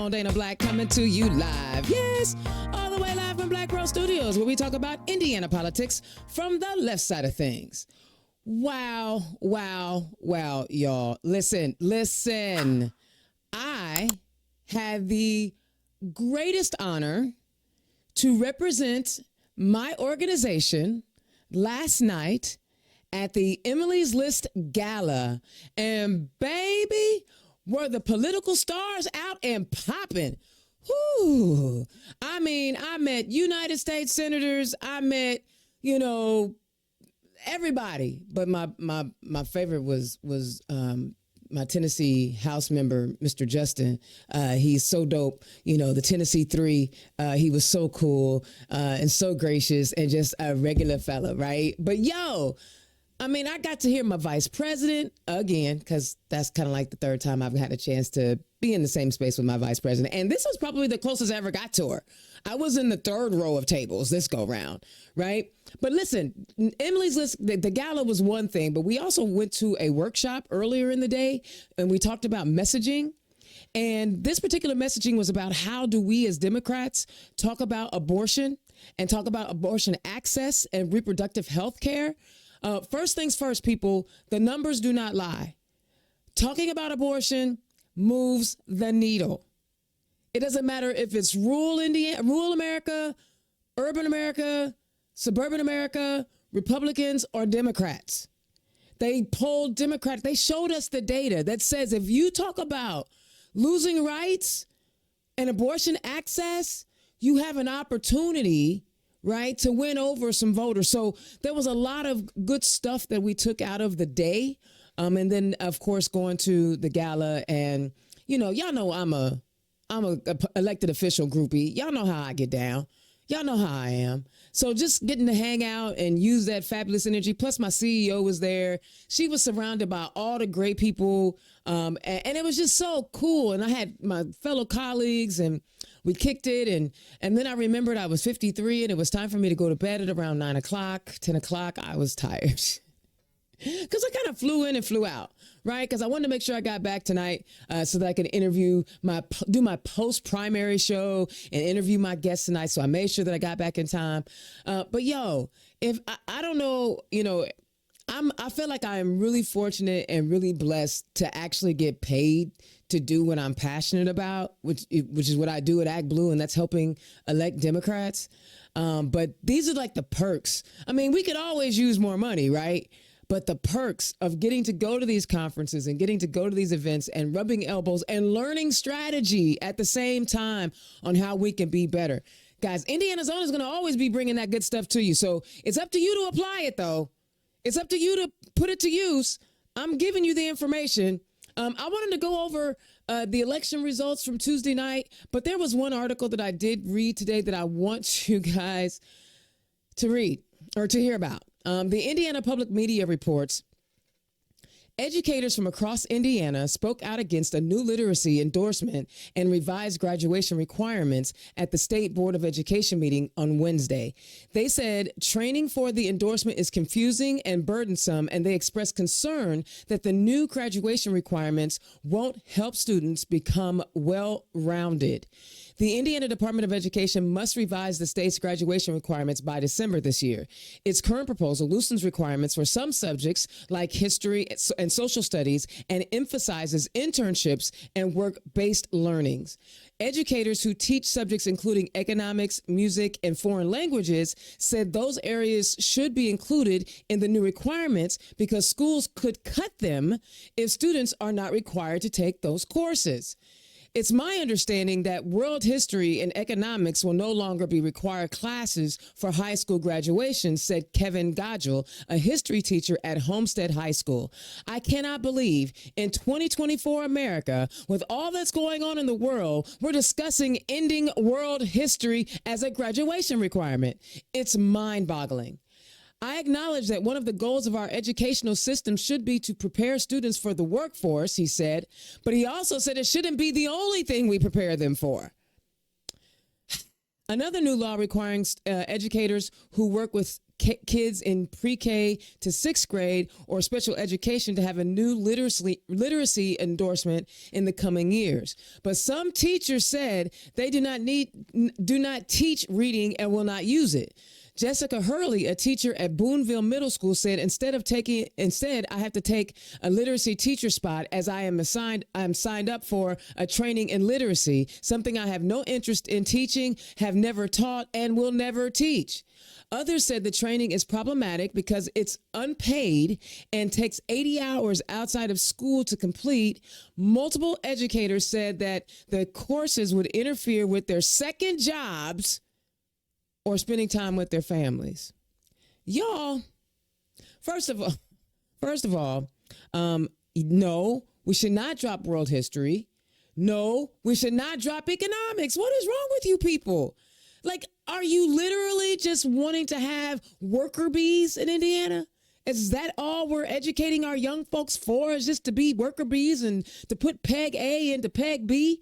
on, Dana Black, coming to you live. Yes, all the way live from Black Girl Studios, where we talk about Indiana politics from the left side of things. Wow, y'all. Listen. I had the greatest honor to represent my organization last night at the Emily's List Gala. And baby, were the political stars out and popping. Whew. I mean, I met United States senators. I met, everybody. But my favorite was my Tennessee House member, Mr. Justin. He's so dope. The Tennessee Three. He was so cool and so gracious and just a regular fella, right? But I got to hear my vice president again, because that's kind of like the third time I've had a chance to be in the same space with my vice president. And this was probably the closest I ever got to her. I was in the third row of tables this go round, right? But listen, Emily's List, the gala was one thing, but we also went to a workshop earlier in the day and we talked about messaging. And this particular messaging was about how do we as Democrats talk about abortion and talk about abortion access and reproductive health care. First things first, people, the numbers do not lie. Talking about abortion moves the needle. It doesn't matter if it's rural America, urban America, suburban America, Republicans or Democrats. They polled Democrats. They showed us the data that says if you talk about losing rights and abortion access, you have an opportunity, right, to win over some voters. So there was a lot of good stuff that we took out of the day. And then, of course, going to the gala and, y'all know I'm a elected official groupie. Y'all know how I get down. Y'all know how I am. So just getting to hang out and use that fabulous energy. Plus my CEO was there. She was surrounded by all the great people. And it was just so cool. And I had my fellow colleagues and we kicked it. And then I remembered I was 53 and it was time for me to go to bed at around 9 o'clock, 10 o'clock. I was tired. Because I kind of flew in and flew out, right? Because I wanted to make sure I got back tonight so that I could do my post-primary show and interview my guests tonight. So I made sure that I got back in time. But if I don't know, I feel like I am really fortunate and really blessed to actually get paid to do what I'm passionate about, which is what I do at Act Blue, and that's helping elect Democrats. But these are like the perks. I mean, we could always use more money, right? But the perks of getting to go to these conferences and getting to go to these events and rubbing elbows and learning strategy at the same time on how we can be better. Guys, Indiana's Own is going to always be bringing that good stuff to you. So it's up to you to apply it, though. It's up to you to put it to use. I'm giving you the information. I wanted to go over the election results from Tuesday night, but there was one article that I did read today that I want you guys to read or to hear about. The Indiana Public Media reports educators from across Indiana spoke out against a new literacy endorsement and revised graduation requirements at the State Board of Education meeting on Wednesday. They said training for the endorsement is confusing and burdensome, and they expressed concern that the new graduation requirements won't help students become well-rounded. The Indiana Department of Education must revise the state's graduation requirements by December this year. Its current proposal loosens requirements for some subjects like history and social studies and emphasizes internships and work-based learnings. Educators who teach subjects including economics, music, and foreign languages said those areas should be included in the new requirements because schools could cut them if students are not required to take those courses. It's my understanding that world history and economics will no longer be required classes for high school graduation, said Kevin Godgel, a history teacher at Homestead High School. I cannot believe in 2024 America, with all that's going on in the world, we're discussing ending world history as a graduation requirement. It's mind-boggling. I acknowledge that one of the goals of our educational system should be to prepare students for the workforce, he said, but he also said it shouldn't be the only thing we prepare them for. Another new law requiring educators who work with kids in pre-K to sixth grade or special education to have a new literacy endorsement in the coming years. But some teachers said they do not teach reading and will not use it. Jessica Hurley, a teacher at Boonville Middle School, said, instead I have to take a literacy teacher spot as I'm signed up for a training in literacy, something I have no interest in teaching, have never taught, and will never teach. Others said the training is problematic because it's unpaid and takes 80 hours outside of school to complete. Multiple educators said that the courses would interfere with their second jobs or spending time with their families. Y'all, first of all, no, we should not drop world history. No, we should not drop economics. What is wrong with you people? Like, are you literally just wanting to have worker bees in Indiana? Is that all we're educating our young folks for, is just to be worker bees and to put peg A into peg B?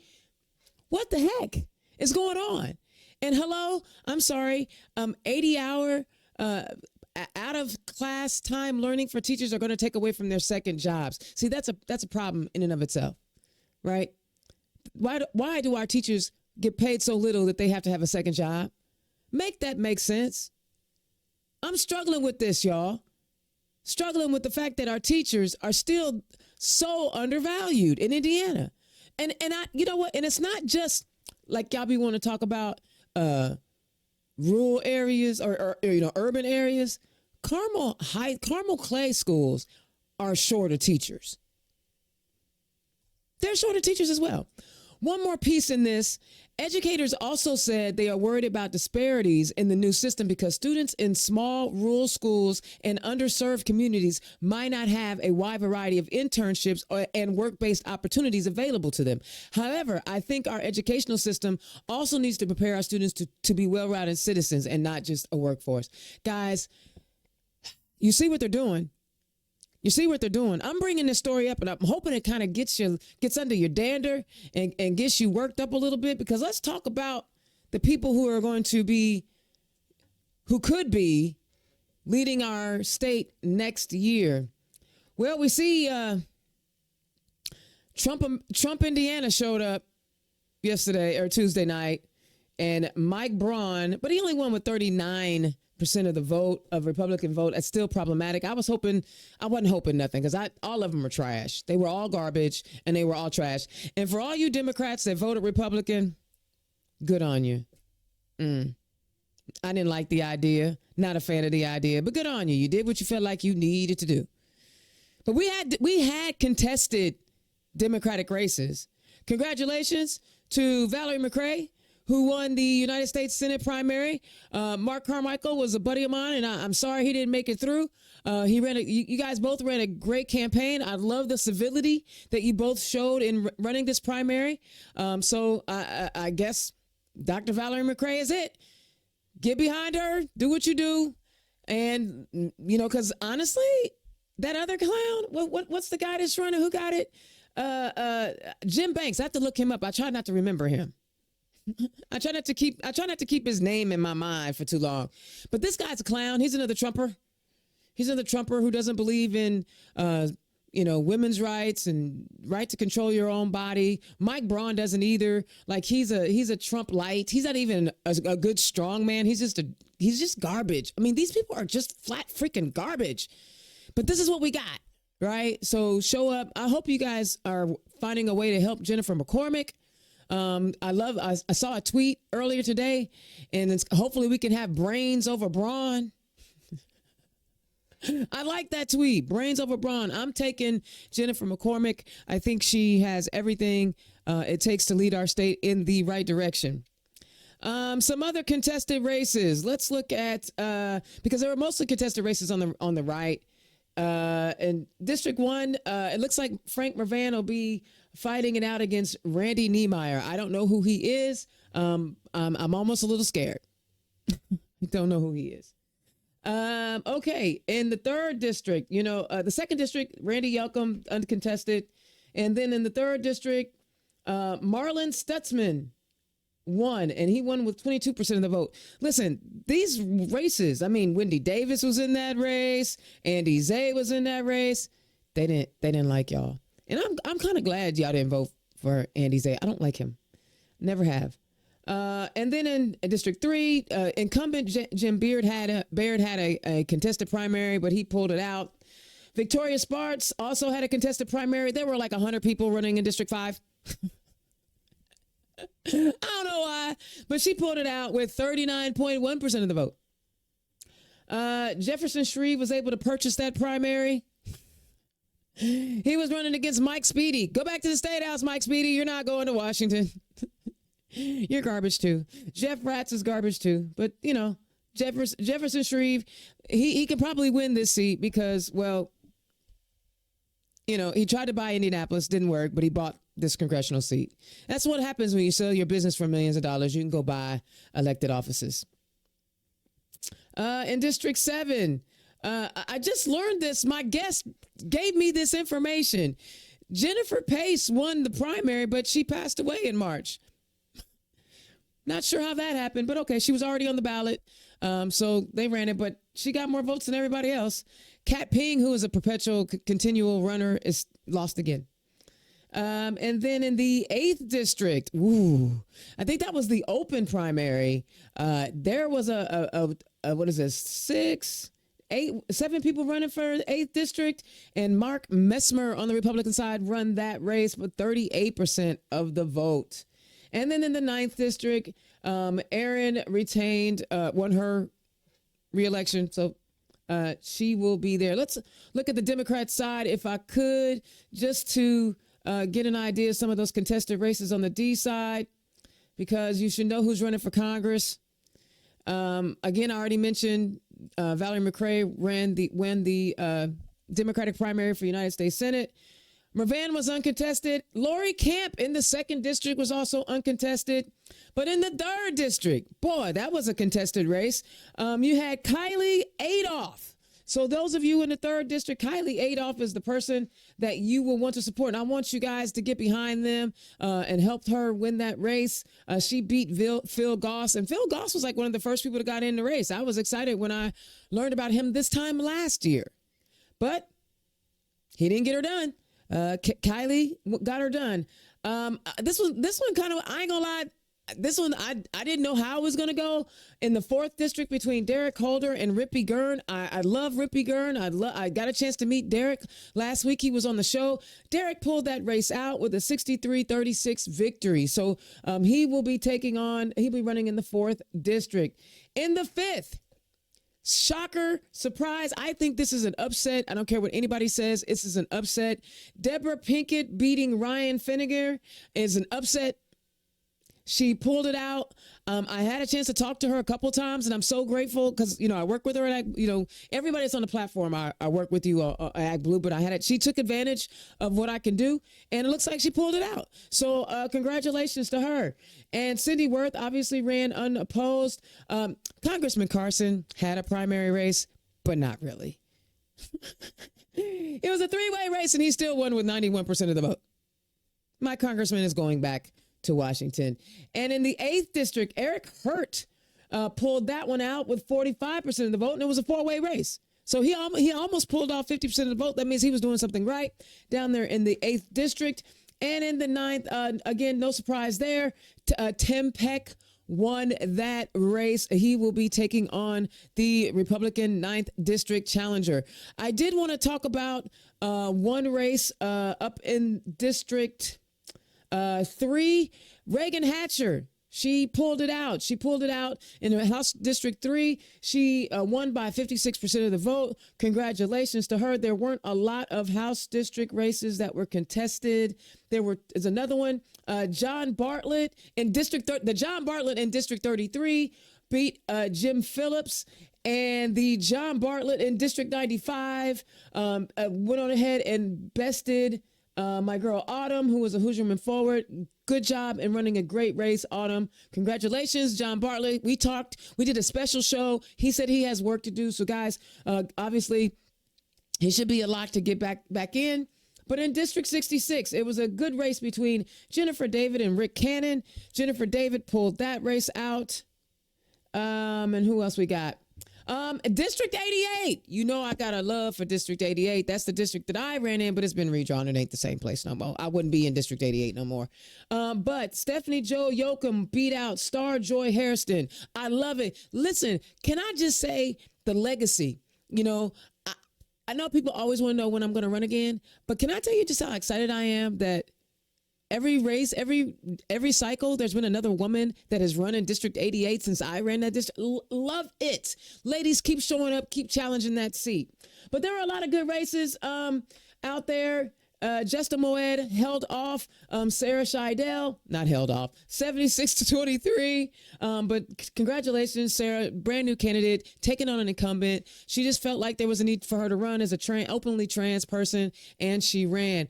What the heck is going on? And hello, I'm sorry, 80-hour out of class time learning for teachers are going to take away from their second jobs. See, that's a problem in and of itself, right? Why do our teachers get paid so little that they have to have a second job? Make that make sense. I'm struggling with this, y'all. Struggling with the fact that our teachers are still so undervalued in Indiana. And you know what? And it's not just like y'all be want to talk about rural areas or urban areas. Carmel Clay schools are short of teachers. They're short of teachers as well. One more piece in this. Educators also said they are worried about disparities in the new system because students in small rural schools and underserved communities might not have a wide variety of internships and work-based opportunities available to them. However, I think our educational system also needs to prepare our students to be well-rounded citizens and not just a workforce. Guys, you see what they're doing. You see what they're doing. I'm bringing this story up, and I'm hoping it kind of gets under your dander and gets you worked up a little bit, because let's talk about the people who could be leading our state next year. Well, we see Trump Indiana showed up yesterday or Tuesday night, and Mike Braun, but he only won with 39% of the vote, of Republican vote. It's still problematic. I wasn't hoping nothing, because all of them are trash. They were all garbage and they were all trash. And for all you Democrats that voted Republican, good on you. I didn't like the idea. Not a fan of the idea, but good on you. You did what you felt like you needed to do. But we had contested Democratic races. Congratulations to Valerie McRae, who won the United States Senate primary. Mark Carmichael was a buddy of mine, and I'm sorry he didn't make it through. You guys both ran a great campaign. I love the civility that you both showed in running this primary. So I guess Dr. Valerie McRae is it. Get behind her, do what you do. And, because honestly, that other clown, what's the guy that's running? Who got it? Jim Banks. I have to look him up. I try not to remember him. I try not to keep his name in my mind for too long. But this guy's a clown. He's another Trumper. He's another Trumper who doesn't believe in women's rights and right to control your own body. Mike Braun doesn't either. Like, he's a Trump light. He's not even a good strong man. He's just garbage. I mean, these people are just flat freaking garbage. But this is what we got, right? So show up. I hope you guys are finding a way to help Jennifer McCormick. I saw a tweet earlier today, and hopefully we can have brains over brawn. I like that tweet, brains over brawn. I'm taking Jennifer McCormick. I think she has everything it takes to lead our state in the right direction. Some other contested races. Let's look at, because there were mostly contested races on the right. In District 1, it looks like Frank Mervan will be fighting it out against Randy Niemeyer. I don't know who he is. I'm almost a little scared. I don't know who he is. Okay, in the 3rd district, the 2nd district, Randy Yelcom, uncontested. And then in the 3rd district, Marlon Stutzman won, and he won with 22% of the vote. Listen, these races, I mean, Wendy Davis was in that race, Andy Zay was in that race. They didn't like y'all. And I'm kind of glad y'all didn't vote for Andy Zay. I don't like him. Never have. And then in District 3, incumbent Jim Beard had a contested primary, but he pulled it out. Victoria Sparks also had a contested primary. There were like 100 people running in District 5. I don't know why, but she pulled it out with 39.1% of the vote. Jefferson Shreve was able to purchase that primary. He was running against Mike Speedy. Go back to the State House, Mike Speedy. You're not going to Washington. You're garbage too. Jeff Ratz is garbage too. But, you know, Jefferson Shreve, he could probably win this seat because, well, you know, he tried to buy Indianapolis, didn't work, but he bought this congressional seat. That's what happens when you sell your business for millions of dollars. You can go buy elected offices. In District 7, I just learned this. My guest gave me this information. Jennifer Pace won the primary, but she passed away in March. Not sure how that happened, but okay, she was already on the ballot. So they ran it, but she got more votes than everybody else. Kat Ping, who is a perpetual continual runner, is lost again. And then in the 8th district, I think that was the open primary. There was what is this? 7 people running for the 8th district, and Mark Messmer on the Republican side run that race with 38% of the vote. And then in the 9th district, Erin won her reelection. So she will be there. Let's look at the Democrat side, if I could, just to get an idea of some of those contested races on the D side, because you should know who's running for Congress. Again, I already mentioned Valerie McRae won the Democratic primary for United States Senate. Mervan was uncontested. Lori Camp in the 2nd district was also uncontested. But in the 3rd district, boy, that was a contested race. You had Kylie Adolph. So those of you in the 3rd district, Kylie Adolph is the person that you will want to support. And I want you guys to get behind them and help her win that race. She beat Phil Goss. And Phil Goss was like one of the first people that got in the race. I was excited when I learned about him this time last year. But he didn't get her done. Kylie got her done. This one kind of, I ain't gonna lie. This one, I didn't know how it was going to go. In the 4th district between Derek Holder and Rippy Gurn. I love Rippy Gurn. I got a chance to meet Derek last week. He was on the show. Derek pulled that race out with a 63-36 victory. So he will be running in the 4th district. In the 5th, shocker, surprise. I think this is an upset. I don't care what anybody says. This is an upset. Deborah Pinkett beating Ryan Finnegar is an upset. She pulled it out. I had a chance to talk to her a couple times, and I'm so grateful because, you know, I work with her, and everybody that's on the platform, I work with you at Ag Blue, but she took advantage of what I can do, and it looks like she pulled it out. So congratulations to her. And Cindy Worth obviously ran unopposed. Congressman Carson had a primary race, but not really. It was a 3-way race, and he still won with 91% of the vote. My congressman is going back to Washington. And in the 8th district, Eric Hurt pulled that one out with 45% of the vote, and it was a 4-way race. So he almost pulled off 50% of the vote. That means he was doing something right down there in the 8th district. And in the 9th, again, no surprise there, Tim Peck won that race. He will be taking on the Republican 9th district challenger. I did want to talk about one race up in District 3, Reagan Hatcher. She pulled it out. She pulled it out in House District 3. She won by 56% of the vote. Congratulations to her. There weren't a lot of House district races that were contested. There's another one. John Bartlett in John Bartlett in District 33 beat Jim Phillips. And the John Bartlett in District 95 went on ahead and bested my girl Autumn, who was a Hoosierman forward. Good job in running a great race, Autumn. Congratulations, John Bartlett. We talked. We did a special show. He said he has work to do. So, guys, obviously, he should be a lock to get back in. But in District 66, it was a good race between Jennifer David and Rick Cannon. Jennifer David pulled that race out. And who else we got? District 88. You know I got a love for District 88. That's the district that I ran in, but it's been redrawn. It ain't the same place no more. I wouldn't be in District 88 no more. But Stephanie Jo Yoakum beat out Star Joy Hairston. I love it. Listen, can I just say the legacy? You know, I know people always want to know when I'm going to run again, but can I tell you just how excited I am that every race, every cycle, there's been another woman that has run in District 88 since I ran that district. Love it. Ladies, keep showing up, keep challenging that seat. But there were a lot of good races out there. Justa Moed held off Sarah Scheidel, not held off, 76-23. But congratulations, Sarah, brand new candidate, taking on an incumbent. She just felt like there was a need for her to run as a openly trans person, and she ran.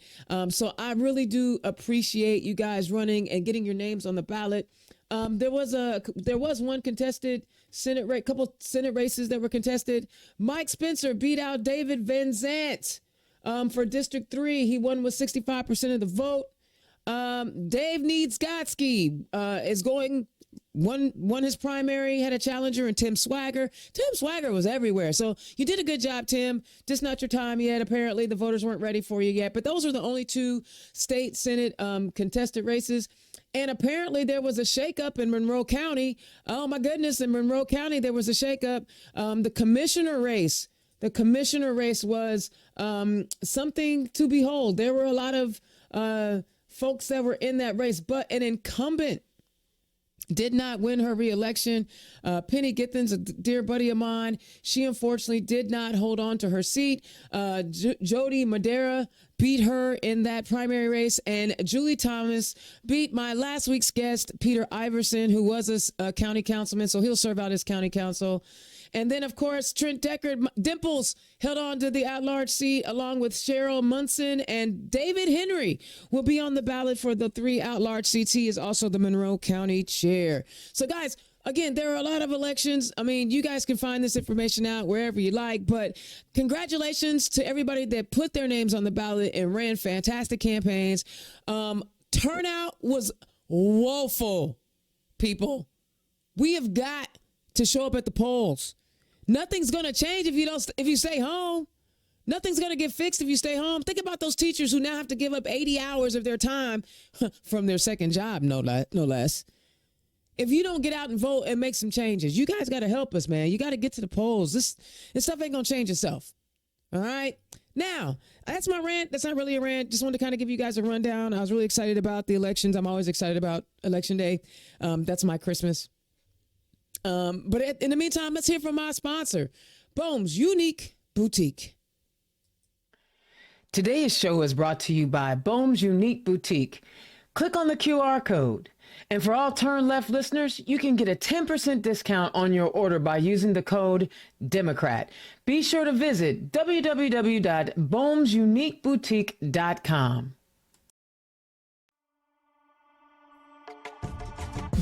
So I really do appreciate you guys running and getting your names on the ballot. There was one contested Senate race, couple Senate races that were contested. Mike Spencer beat out David Van Zant. For District 3, he won with 65% of the vote. Dave Needs-Gotsky won his primary, had a challenger in Tim Swagger. Tim Swagger was everywhere. So you did a good job, Tim. Just not your time yet. Apparently, the voters weren't ready for you yet. But those are the only two state Senate contested races. And apparently there was a shakeup in Monroe County. Oh, my goodness. In Monroe County, there was a shakeup. The commissioner race was something to behold. There were a lot of folks that were in that race, but an incumbent did not win her reelection. Penny Githens, a dear buddy of mine, she unfortunately did not hold on to her seat. Jody Madera beat her in that primary race, and Julie Thomas beat my last week's guest, Peter Iverson, who was a county councilman, so he'll serve out as county council. And then, of course, Trent Deckard, Dimples, held on to the at-large seat along with Cheryl Munson, and David Henry will be on the ballot for the 3 at-large seats. He is also the Monroe County chair. So, guys, again, there are a lot of elections. I mean, you guys can find this information out wherever you like, but congratulations to everybody that put their names on the ballot and ran fantastic campaigns. Turnout was woeful, people. We have got to show up at the polls. Nothing's going to change if you stay home. Nothing's going to get fixed if you stay home. Think about those teachers who now have to give up 80 hours of their time from their second job, no less. If you don't get out and vote and make some changes, you guys got to help us, man. You got to get to the polls. This stuff ain't going to change itself. All right? Now, that's my rant. That's not really a rant. Just wanted to kind of give you guys a rundown. I was really excited about the elections. I'm always excited about Election Day. That's my Christmas. But in the meantime, let's hear from my sponsor, Bohm's Unique Boutique. Today's show is brought to you by Bohm's Unique Boutique. Click on the QR code. And for all Turn Left listeners, you can get a 10% discount on your order by using the code Democrat. Be sure to visit www.bohmsuniqueboutique.com.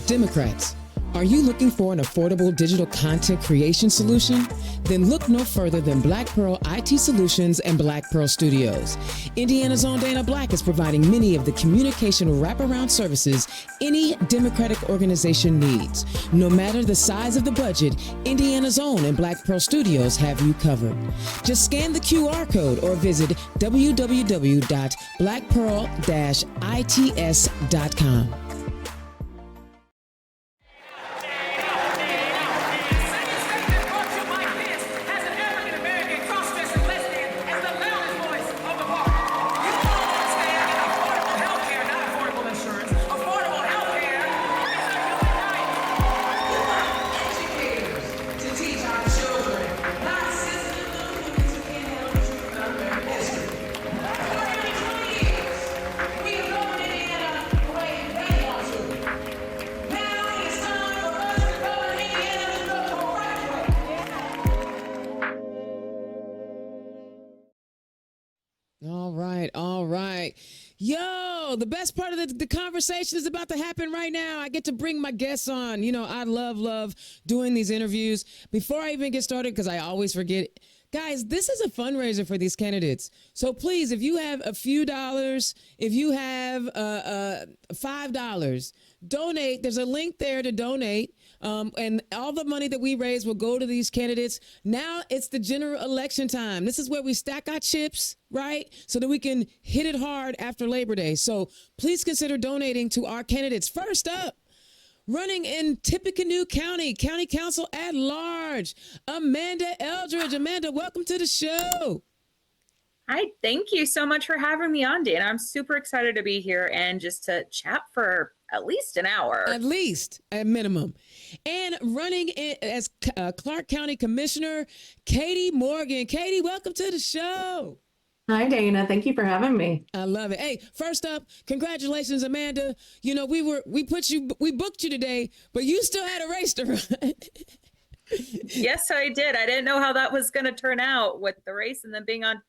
Democrats, are you looking for an affordable digital content creation solution? Then look no further than Black Pearl IT Solutions and Black Pearl Studios. Indiana's own Dana Black is providing many of the communication wraparound services any Democratic organization needs. No matter the size of the budget, Indiana's own and Black Pearl Studios have you covered. Just scan the QR code or visit www.blackpearl-its.com. All right. Yo, the best part of the conversation is about to happen right now. I get to bring my guests on. You know, I love doing these interviews. Before I even get started, because I always forget, Guys, this is a fundraiser for these candidates. So please, if you have a few dollars, if you have $5, donate. There's a link there to donate. And all the money that we raise will go to these candidates. Now it's the general election time. This is where we stack our chips, right? So that we can hit it hard after Labor Day. So please consider donating to our candidates. First up, running in Tippecanoe County, County Council at Large, Amanda Eldridge. Amanda, welcome to the show. Hi, thank you so much for having me on, Dan. I'm super excited to be here and just to chat for at least an hour. At least, at minimum. And running in as Clark County Commissioner, Katie Morgan. Katie, welcome to the show. Hi, Dana. Thank you for having me. I love it. Hey, first up, congratulations, Amanda. You know, we booked you today, but you still had a race to run. Yes, I did. I didn't know how that was going to turn out with the race and then being on.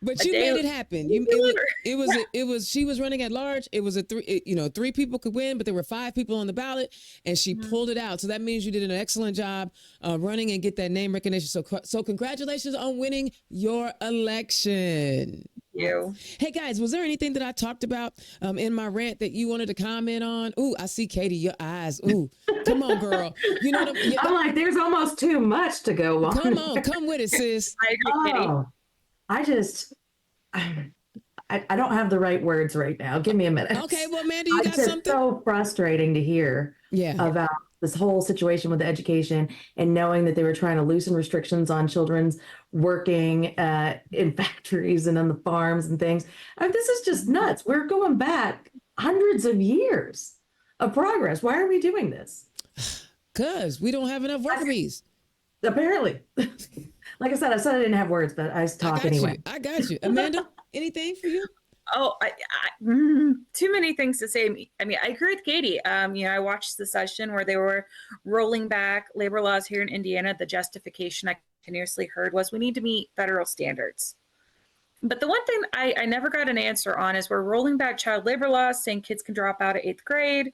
But you made it happen. It was she was running at large. It was three people could win, but there were 5 people on the ballot, and she pulled it out. So that means you did an excellent job running and get that name recognition. So congratulations on winning your election. You. Hey guys, was there anything that I talked about in my rant that you wanted to comment on? Ooh, I see Katie, your eyes. Ooh, come on, girl. You know what I'm like, there's almost too much to go on. Come on, come with it, sis. I agree, Katie. I don't have the right words right now. Give me a minute. Okay, well, Amanda, you got something? It's so frustrating to hear about this whole situation with the education and knowing that they were trying to loosen restrictions on children's working in factories and on the farms and things. I mean, this is just nuts. We're going back hundreds of years of progress. Why are we doing this? Because we don't have enough worker bees. Apparently. Like I said I didn't have words, but I talk anyway. I got you. Amanda, anything for you? Oh, too many things to say. I mean, I agree with Katie. I watched the session where they were rolling back labor laws here in Indiana. The justification I continuously heard was we need to meet federal standards. But the one thing I never got an answer on is we're rolling back child labor laws, saying kids can drop out at 8th grade,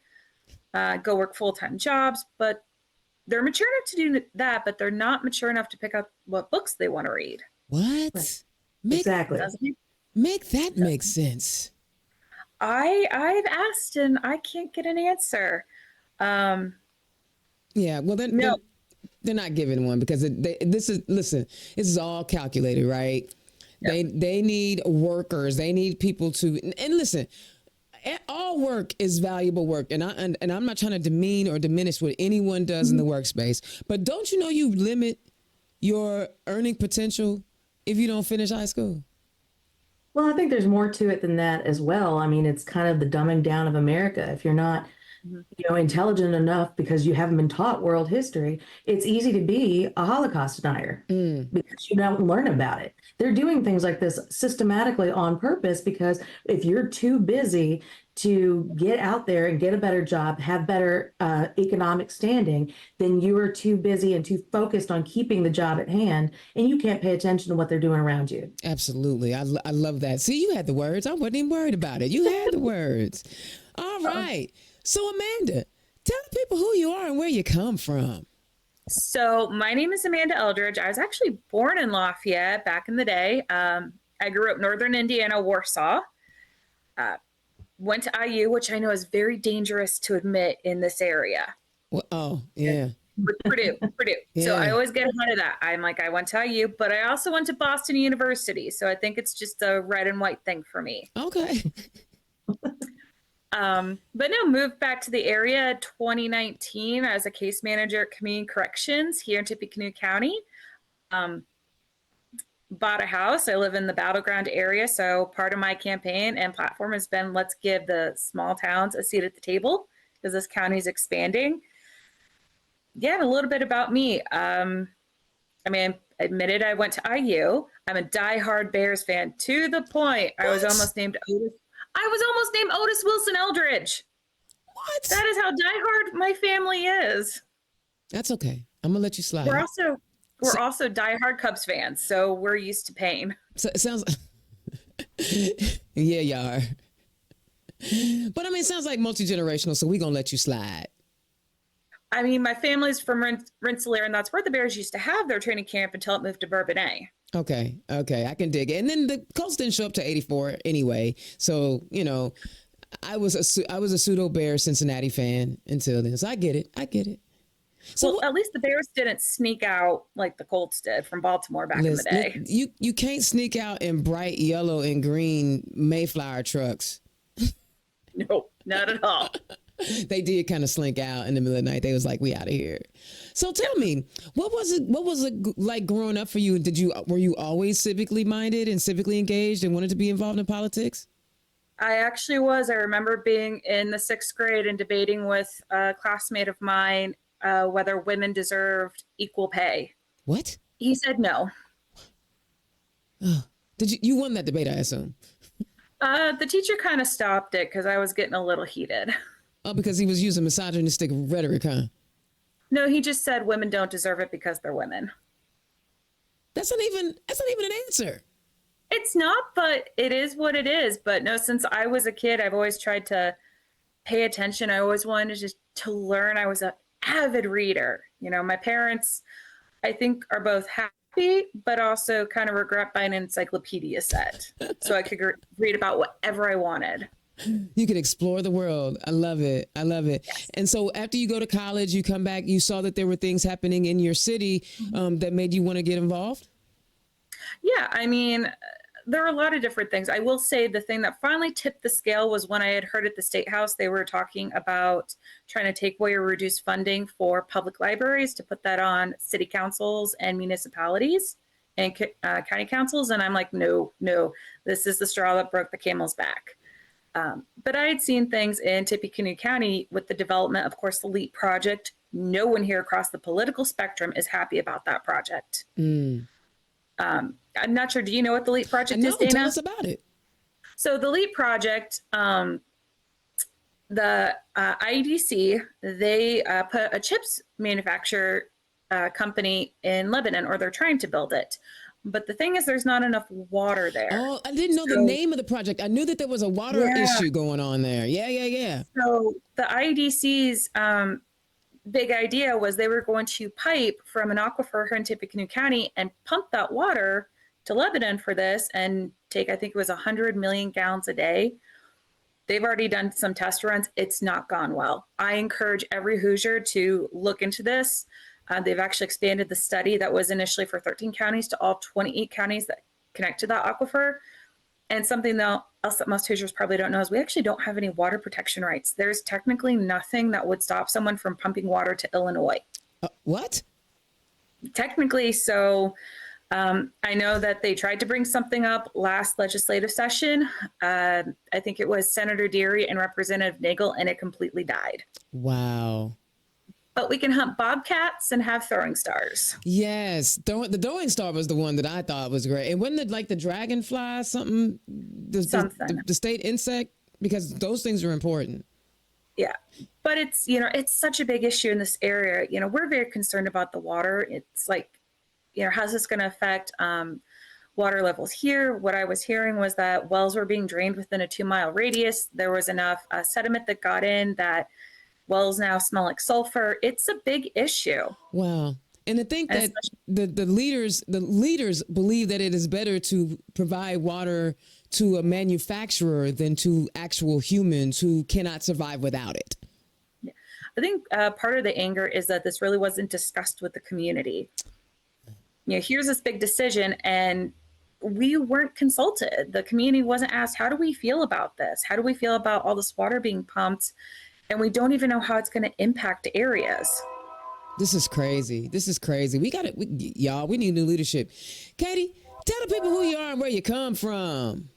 go work full-time jobs, but they're mature enough to do that, but they're not mature enough to pick up what books they want to read. What? Right. Exactly. Make that make sense. I've asked and I can't get an answer. Yeah, well then no. They're not giving one because this is all calculated, right? Yep. They need workers. They need people to and listen. All work is valuable work, and I'm not trying to demean or diminish what anyone does in the workspace. But don't you know you limit your earning potential if you don't finish high school? Well, I think there's more to it than that as well. I mean, it's kind of the dumbing down of America. If you're not, intelligent enough because you haven't been taught world history, it's easy to be a Holocaust denier because you don't learn about it. They're doing things like this systematically on purpose because if you're too busy to get out there and get a better job, have better economic standing, then you are too busy and too focused on keeping the job at hand, and you can't pay attention to what they're doing around you. Absolutely. I love that. See, you had the words. I wasn't even worried about it. You had the words. All right. So, Amanda, tell people who you are and where you come from. So my name is Amanda Eldridge. I was actually born in Lafayette back in the day. I grew up northern Indiana, Warsaw. Went to IU, which I know is very dangerous to admit in this area. Well, oh, yeah. Purdue. Yeah. So I always get ahead of that. I'm like, I went to IU, but I also went to Boston University. So I think it's just a red and white thing for me. Okay. But no, moved back to the area 2019 as a case manager at Community Corrections here in Tippecanoe County. Bought a house. I live in the battleground area. So part of my campaign and platform has been, let's give the small towns a seat at the table because this county is expanding. Yeah, and a little bit about me. Admitted I went to IU. I'm a diehard Bears fan to the point I was almost named Otis Wilson Eldridge. What? That is how diehard my family is. That's okay. I'm gonna let you slide. We're also diehard Cubs fans, so we're used to pain. So it sounds. Yeah, you are. But I mean, it sounds like multi-generational, so we're gonna let you slide. I mean, my family's from Rensselaer, and that's where the Bears used to have their training camp until it moved to Bourbonnais. Okay, okay, I can dig it. And then the Colts didn't show up to 84 anyway. So, I was a pseudo Bear Cincinnati fan until then. So I get it. I get it. So Well, at least the Bears didn't sneak out like the Colts did from Baltimore back in the day. you can't sneak out in bright yellow and green Mayflower trucks. No, not at all. They did kind of slink out in the middle of the night. They was like, "We out of here." So tell me, what was it? What was it like growing up for you? Were you always civically minded and civically engaged and wanted to be involved in politics? I actually was. I remember being in the 6th grade and debating with a classmate of mine whether women deserved equal pay. What? He said no. Did you won that debate? I assume. The teacher kind of stopped it because I was getting a little heated. Oh, because he was using misogynistic rhetoric, huh? No, he just said women don't deserve it because they're women. That's not even an answer. It's not, but it is what it is. But no, since I was a kid, I've always tried to pay attention. I always wanted to learn. I was an avid reader. My parents, I think, are both happy, but also kind of regret buying an encyclopedia set so I could read about whatever I wanted. You could explore the world. I love it. I love it. Yes. And so after you go to college, you come back, you saw that there were things happening in your city that made you want to get involved? Yeah, I mean, there are a lot of different things. I will say the thing that finally tipped the scale was when I had heard at the State House, they were talking about trying to take away or reduce funding for public libraries to put that on city councils and municipalities and county councils. And I'm like, no, this is the straw that broke the camel's back. But I had seen things in Tippecanoe County with the development, of course, the LEAP project. No one here across the political spectrum is happy about that project. I'm not sure. Do you know what the LEAP project is, Dana? Tell us about it. So the LEAP project, the IEDC, they put a chips manufacturer company in Lebanon, or they're trying to build it. But the thing is, there's not enough water there. Oh, I didn't know the name of the project. I knew that there was a water issue going on there. Yeah. So the IEDC's big idea was they were going to pipe from an aquifer here in Tippecanoe County and pump that water to Lebanon for this and take, I think it was 100 million gallons a day. They've already done some test runs. It's not gone well. I encourage every Hoosier to look into this. They've actually expanded the study that was initially for 13 counties to all 28 counties that connect to that aquifer. And something else that most Hoosiers probably don't know is we actually don't have any water protection rights. There's technically nothing that would stop someone from pumping water to Illinois. What? Technically, so I know that they tried to bring something up last legislative session. I think it was Senator Deary and Representative Nagel, and it completely died. Wow. But we can hunt bobcats and have throwing stars. Yes. The throwing star was the one that I thought was great. And wasn't it like the dragonfly, something? The state insect? Because those things are important. Yeah. But it's such a big issue in this area. We're very concerned about the water. It's like, how's this going to affect water levels here? What I was hearing was that wells were being drained within a 2-mile radius. There was enough sediment that got in that wells now smell like sulfur. It's a big issue. Wow. And to think that the leaders believe that it is better to provide water to a manufacturer than to actual humans who cannot survive without it. Yeah. I think part of the anger is that this really wasn't discussed with the community. Here's this big decision and we weren't consulted. The community wasn't asked, how do we feel about this? How do we feel about all this water being pumped? And we don't even know how it's going to impact areas. This is crazy. We got it. Y'all, we need new leadership. Katie, tell the people who you are and where you come from.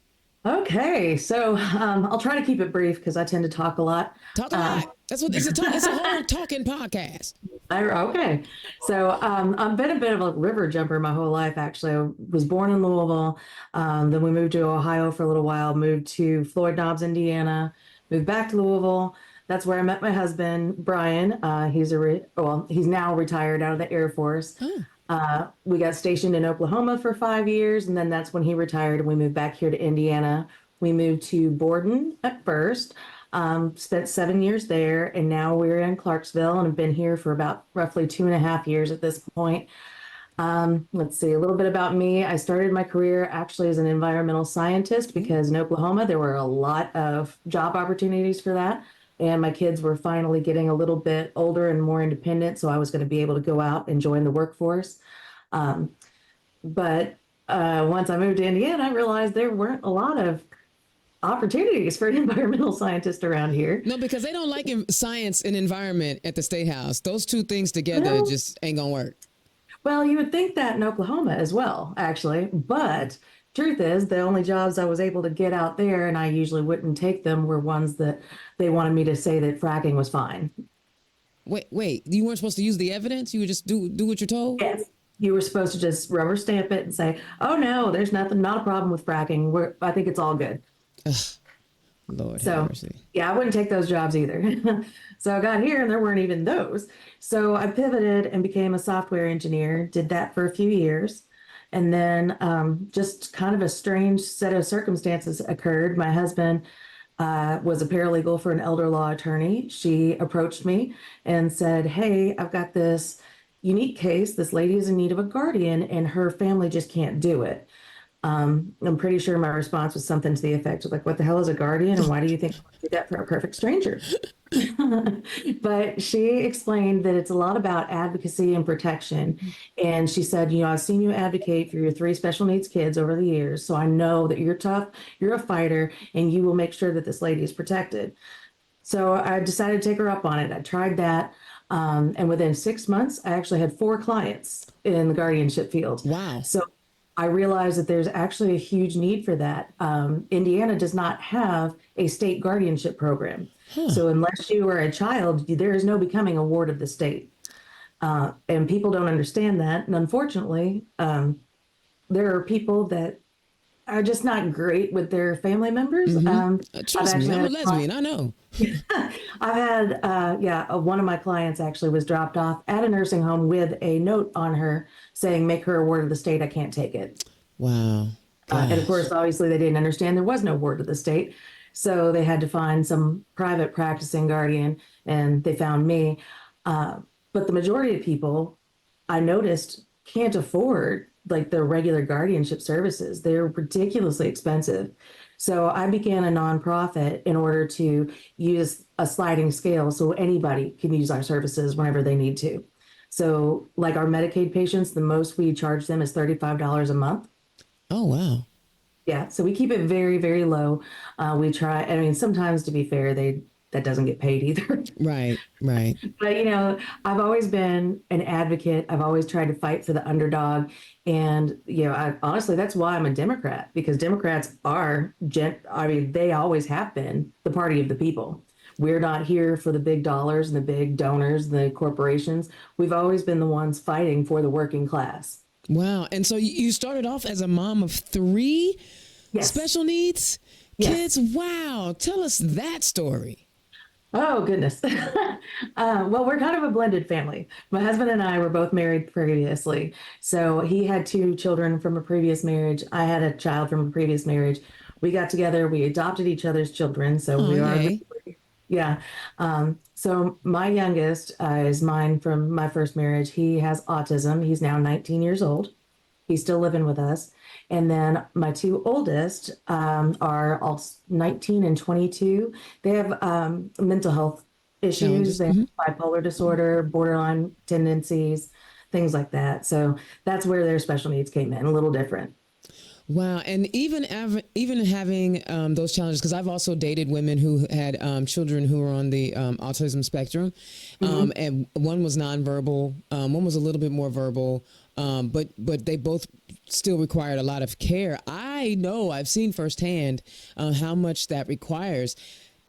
Okay, so I'll try to keep it brief because I tend to talk a lot. Talk a lot. That's what it's a whole talking podcast. Okay, so I've been a bit of a river jumper my whole life. Actually, I was born in Louisville. Then we moved to Ohio for a little while. Moved to Floyd Knobs, Indiana. Moved back to Louisville. That's where I met my husband, Brian. He's now retired out of the Air Force. We got stationed in Oklahoma for 5 years, and then that's when he retired, and we moved back here to Indiana. We moved to Borden at first, spent 7 years there, and now we're in Clarksville, and have been here for about roughly 2.5 years at this point. Let's see, a little bit about me. I started my career actually as an environmental scientist because in Oklahoma there were a lot of job opportunities for that. And my kids were finally getting a little bit older and more independent, so I was going to be able to go out and join the workforce. Um, but once I moved to Indiana, I realized there weren't a lot of opportunities for an environmental scientist around here. No, because they don't like science and environment at the State House. Those two things together Well, just ain't gonna work. well, you would think that in Oklahoma as well, actually. But truth is, the only jobs I was able to get out there, and I usually wouldn't take them, were ones that they wanted me to say that fracking was fine. Wait, you weren't supposed to use the evidence? You would just do what you're told? Yes. You were supposed to just rubber stamp it and say, "Oh no, there's nothing, not a problem with fracking. I think it's all good." Lord have So, mercy. yeah, I wouldn't take those jobs either. So I got here and there weren't even those. So I pivoted and became a software engineer, did that for a few years. And then just kind of a strange set of circumstances occurred. My husband was a paralegal for an elder law attorney. She approached me and said, "Hey, I've got this unique case. This lady is in need of a guardian and her family just can't do it." I'm pretty sure my response was something to the effect of like, "What the hell is a guardian? And why do you think I would do that for a perfect stranger?" But she explained that it's a lot about advocacy and protection. And she said, "I've seen you advocate for your three special needs kids over the years. So I know that you're tough, you're a fighter, and you will make sure that this lady is protected." So I decided to take her up on it. I tried that. And within 6 months, I actually had four clients in the guardianship field. Wow. So I realized that there's actually a huge need for that. Indiana does not have a state guardianship program. So unless you are a child, there is no becoming a ward of the state. And people don't understand that. And unfortunately, there are people that are just not great with their family members. Trust me, I'm a lesbian. I know. I've had, one of my clients actually was dropped off at a nursing home with a note on her saying, "Make her a ward of the state. I can't take it." Wow. And of course, obviously, they didn't understand there was no ward of the state. So they had to find some private practicing guardian, and they found me. But the majority of people I noticed can't afford like the regular guardianship services. They're ridiculously expensive. So I began a nonprofit in order to use a sliding scale so anybody can use our services whenever they need to. So, like our Medicaid patients, the most we charge them is $35 a month. Oh, wow. Yeah, so we keep it very, very low. We try. I mean, sometimes to be fair, that doesn't get paid either. Right, right. But I've always been an advocate. I've always tried to fight for the underdog, and honestly, that's why I'm a Democrat, because Democrats are I mean, they always have been the party of the people. We're not here for the big dollars and the big donors, the corporations. We've always been the ones fighting for the working class. Wow. And so you started off as a mom of three Yes. special needs Yes. kids. Wow. Tell us that story. Oh, goodness. Well, we're kind of a blended family. My husband and I were both married previously. So he had two children from a previous marriage. I had a child from a previous marriage. We got together, we adopted each other's children. So Oh, we are, yay. yeah. So my youngest is mine from my first marriage. He has autism. He's now 19 years old. He's still living with us. And then my two oldest are all 19 and 22. They have mental health issues. Challenges. They have bipolar disorder, borderline tendencies, things like that. So that's where their special needs came in, a little different. Wow. And even having those challenges, because I've also dated women who had children who were on the autism spectrum, and one was nonverbal, one was a little bit more verbal, but they both still required a lot of care. I know, I've seen firsthand how much that requires.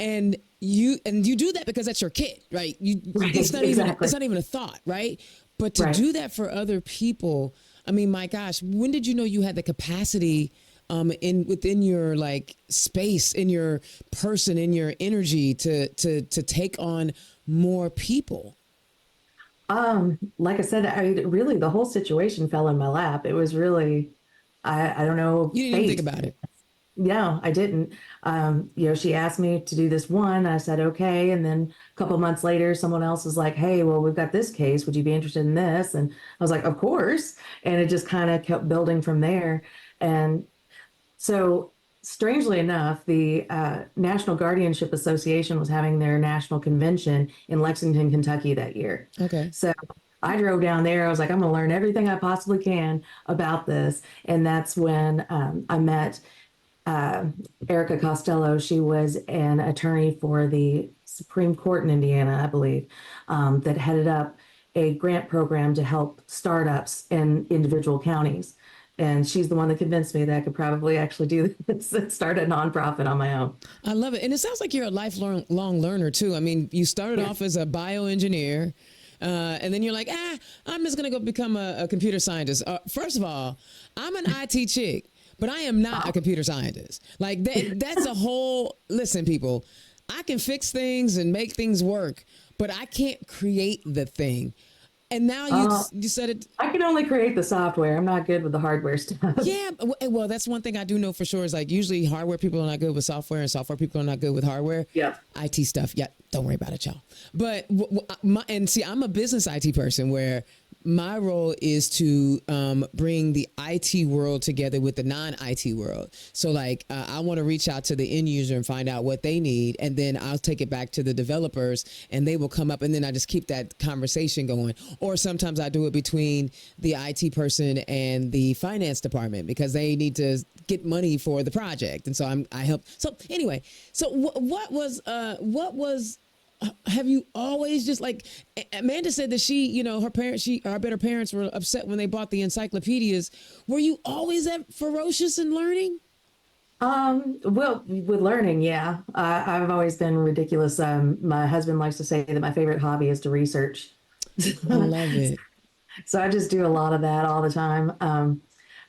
And you do that because that's your kid, right? Right, it's not exactly. even a thought, right? But to Right. do that for other people, I mean, my gosh, when did you know you had the capacity within your like space, in your person, in your energy to take on more people? Like I said, really the whole situation fell in my lap. It was really, I don't know, You didn't even fate. think about it. No, I didn't. She asked me to do this one. I said, okay. And then a couple months later, someone else was like, hey, well, we've got this case. Would you be interested in this? And I was like, of course. And it just kind of kept building from there. And so, strangely enough, the National Guardianship Association was having their national convention in Lexington, Kentucky that year. Okay. So I drove down there. I was like, I'm going to learn everything I possibly can about this. And that's when I met uh, Erica Costello. She was an attorney for the Supreme Court in Indiana, I believe, that headed up a grant program to help startups in individual counties. And she's the one that convinced me that I could probably actually do this and start a nonprofit on my own. I love it. And it sounds like you're a lifelong learner too. I mean, you started off as a bioengineer, and then you're like, I'm just going to go become a computer scientist. First of all, I'm an IT chick, but I am not a computer scientist. Like that's a whole, listen, people, I can fix things and make things work, but I can't create the thing. And now you said it. I can only create the software. I'm not good with the hardware stuff. Yeah, well, that's one thing I do know for sure is like usually hardware people are not good with software and software people are not good with hardware. Yeah. IT stuff. Yeah, don't worry about it, y'all. But and see, I'm a business IT person where my role is to bring the IT world together with the non-IT world. So like I want to reach out to the end user and find out what they need. And then I'll take it back to the developers and they will come up and then I just keep that conversation going. Or sometimes I do it between the IT person and the finance department because they need to get money for the project. And so I help. So anyway, so what was have you always just like Amanda said that she, her parents, I bet her parents were upset when they bought the encyclopedias. Were you always that ferocious in learning? Well, with learning, yeah, I've always been ridiculous. My husband likes to say that my favorite hobby is to research. I love it. So I just do a lot of that all the time.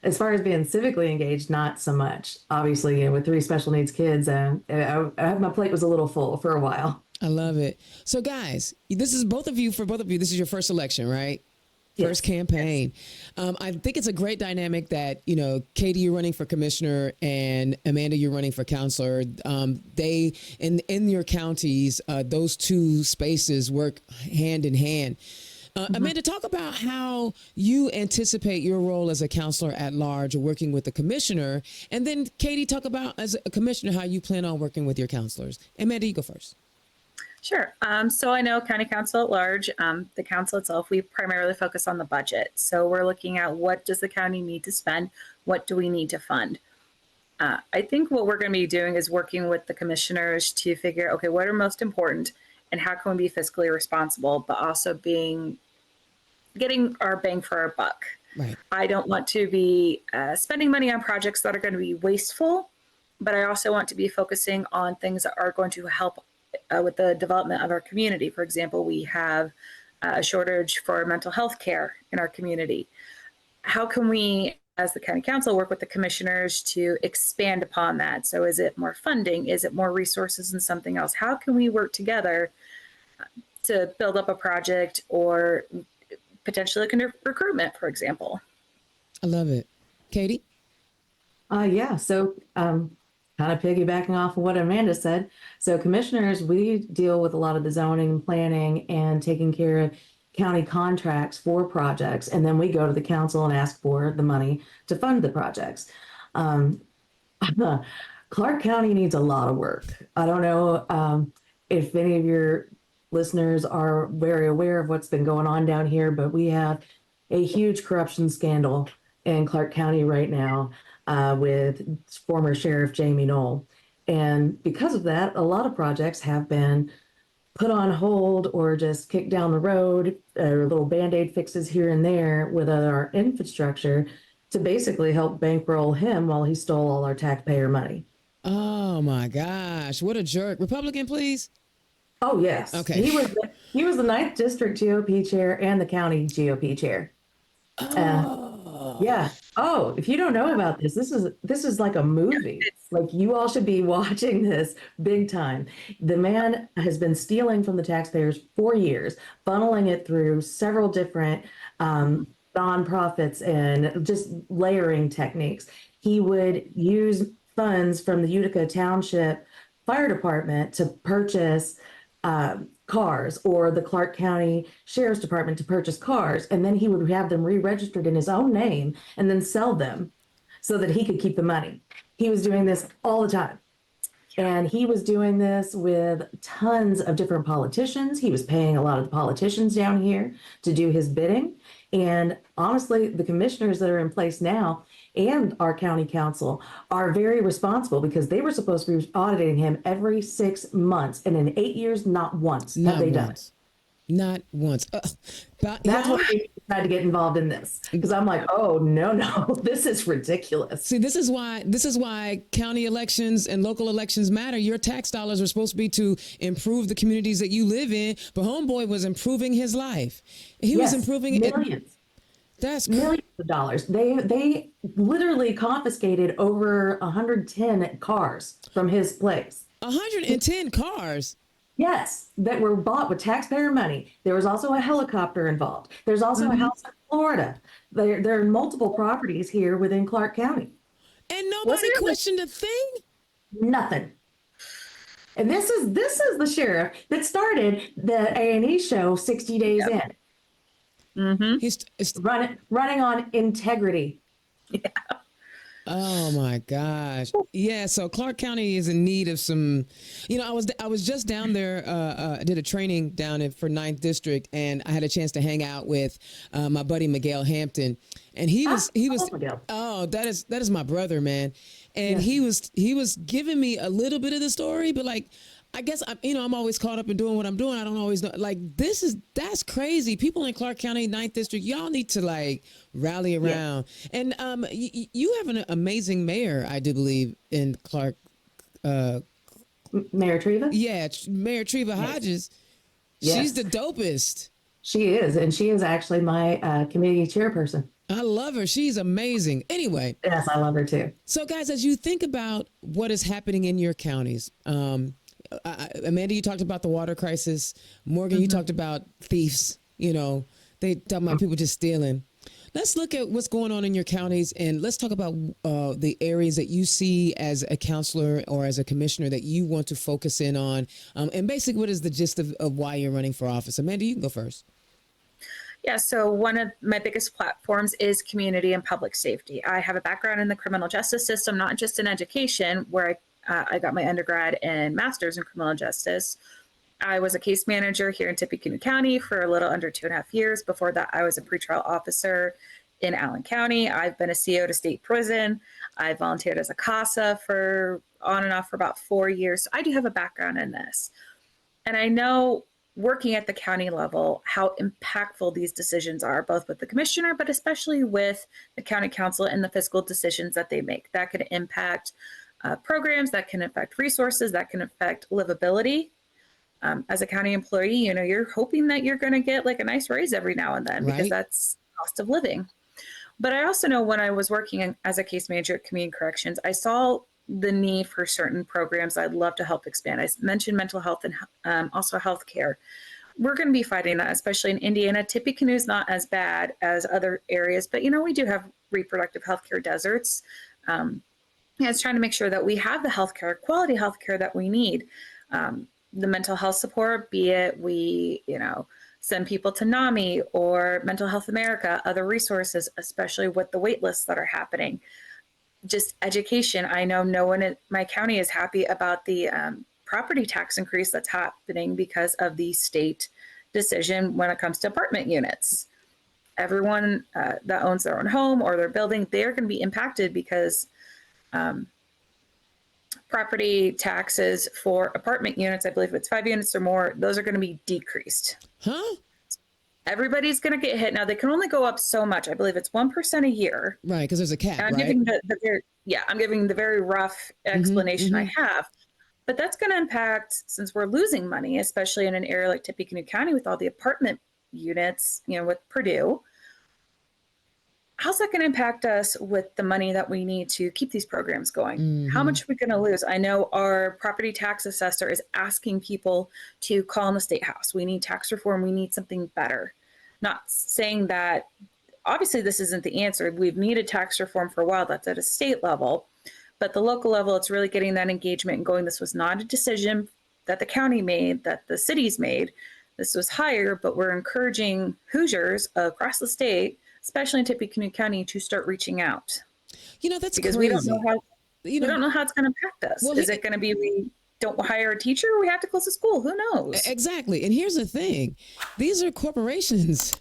As far as being civically engaged, not so much. Obviously, with three special needs kids, my plate was a little full for a while. I love it. So guys, this is both of you, this is your first election, right? First campaign. I think it's a great dynamic that, Katie, you're running for commissioner and Amanda, you're running for counselor. They, in your counties, those two spaces work hand in hand. Amanda, talk about how you anticipate your role as a counselor at large working with the commissioner. And then Katie, talk about as a commissioner, how you plan on working with your counselors. Amanda, you go first. Sure. So I know County Council at large, the council itself, we primarily focus on the budget. So we're looking at what does the county need to spend? What do we need to fund? I think what we're going to be doing is working with the commissioners to figure, okay, what are most important and how can we be fiscally responsible, but also getting our bang for our buck. Right. I don't want to be spending money on projects that are going to be wasteful, but I also want to be focusing on things that are going to help with the development of our community. For example, we have a shortage for mental health care in our community. How can we, as the county council, work with the commissioners to expand upon that? So is it more funding? Is it more resources and something else? How can we work together to build up a project or potentially like recruitment, for example? I love it. Katie? Yeah. So kind of piggybacking off of what Amanda said. So commissioners, we deal with a lot of the zoning and planning and taking care of county contracts for projects. And then we go to the council and ask for the money to fund the projects. Clark County needs a lot of work. I don't know if any of your listeners are very aware of what's been going on down here, but we have a huge corruption scandal in Clark County right now. With former Sheriff Jamie Knoll. And because of that, a lot of projects have been put on hold or just kicked down the road, or little Band-Aid fixes here and there with our infrastructure to basically help bankroll him while he stole all our taxpayer money. Oh my gosh, what a jerk. Republican, please? Oh, yes. Okay. He was the 9th District GOP chair and the county GOP chair. Yeah. Oh, if you don't know about this is like a movie. Like you all should be watching this big time. The man has been stealing from the taxpayers for years, funneling it through several different nonprofits and just layering techniques. He would use funds from the Utica Township Fire Department to purchase cars, or the Clark County Sheriff's Department to purchase cars, and then he would have them re-registered in his own name and then sell them so that he could keep the money. He was doing this all the time. And he was doing this with tons of different politicians. He was paying a lot of the politicians down here to do his bidding. And honestly, the commissioners that are in place now and our county council are very responsible, because they were supposed to be auditing him every 6 months. And in 8 years, not once have they done it. Not once. That's why I decided to get involved in this, because I'm like, oh no, this is ridiculous. See, this is why county elections and local elections matter. Your tax dollars are supposed to be to improve the communities that you live in. But homeboy was improving his life. He was improving millions. That's millions of dollars. They literally confiscated over 110 cars from his place. 110 cars. Yes, that were bought with taxpayer money. There was also a helicopter involved. There's also a house in Florida. There are multiple properties here within Clark County. And nobody questioned a thing? Nothing. And this is the sheriff that started the A&E show 60 Days In. Mm-hmm. He's running on integrity. Yeah. Oh my gosh. Yeah. So Clark County is in need of some, I was just down there, I did a training down for 9th District, and I had a chance to hang out with my buddy, Miguel Hampton. And he was, that is my brother, man. And he was giving me a little bit of the story, but like, I guess I'm always caught up in doing what I'm doing. I don't always know. Like, that's crazy. People in Clark County, 9th District, y'all need to like rally around. Yeah. And you have an amazing mayor, I do believe, in Clark. Mayor Treva? Yeah, Mayor Treva Hodges. Yes. She's the dopest. She is, and she is actually my committee chairperson. I love her. She's amazing. Anyway. Yes, I love her too. So, guys, as you think about what is happening in your counties, Amanda, you talked about the water crisis. Morgan, you talked about thieves. They talk about people just stealing. Let's look at what's going on in your counties, and let's talk about the areas that you see as a counselor or as a commissioner that you want to focus in on. And basically, what is the gist of why you're running for office? Amanda, you can go first. Yeah, so one of my biggest platforms is community and public safety. I have a background in the criminal justice system, not just in education, where I got my undergrad and master's in criminal justice. I was a case manager here in Tippecanoe County for a little under 2.5 years. Before that, I was a pretrial officer in Allen County. I've been a CO to state prison. I volunteered as a CASA for on and off for about 4 years. So I do have a background in this. And I know, working at the county level, how impactful these decisions are, both with the commissioner, but especially with the county council and the fiscal decisions that they make. That could impact programs, that can affect resources, that can affect livability. As a county employee, you're hoping that you're going to get like a nice raise every now and then, because that's cost of living. But I also know, when I was working as a case manager at community corrections, I saw the need for certain programs I'd love to help expand. I mentioned mental health and also healthcare. We're going to be fighting that, especially in Indiana. Tippecanoe is not as bad as other areas, but we do have reproductive healthcare deserts. It's trying to make sure that we have the healthcare, quality healthcare that we need. The mental health support, be it we, send people to NAMI or Mental Health America, other resources, especially with the wait lists that are happening. Just education. I know no one in my county is happy about the property tax increase that's happening because of the state decision when it comes to apartment units. Everyone that owns their own home or their building, they're going to be impacted because property taxes for apartment units, I believe it's 5 units or more, those are going to be decreased. Huh? Everybody's going to get hit. Now, they can only go up so much. I believe it's 1% a year. Right, because there's a cap, I'm right? giving I'm giving the very rough explanation I have. But that's going to impact, since we're losing money, especially in an area like Tippecanoe County with all the apartment units, with Purdue. How's that going to impact us with the money that we need to keep these programs going? How much are we going to lose? I know our property tax assessor is asking people to call in the state house. We need tax reform. We need something better. Not saying that, obviously, this isn't the answer. We've needed tax reform for a while. That's at a state level. But the local level, it's really getting that engagement and going, this was not a decision that the county made, that the cities made. This was higher, but we're encouraging Hoosiers across the state, especially in Tippecanoe County, to start reaching out. That's because crazy. we don't know how we don't know how it's going to impact us. Well, is it going to be we don't hire a teacher, or we have to close the school? Who knows? Exactly. And here's the thing: these are corporations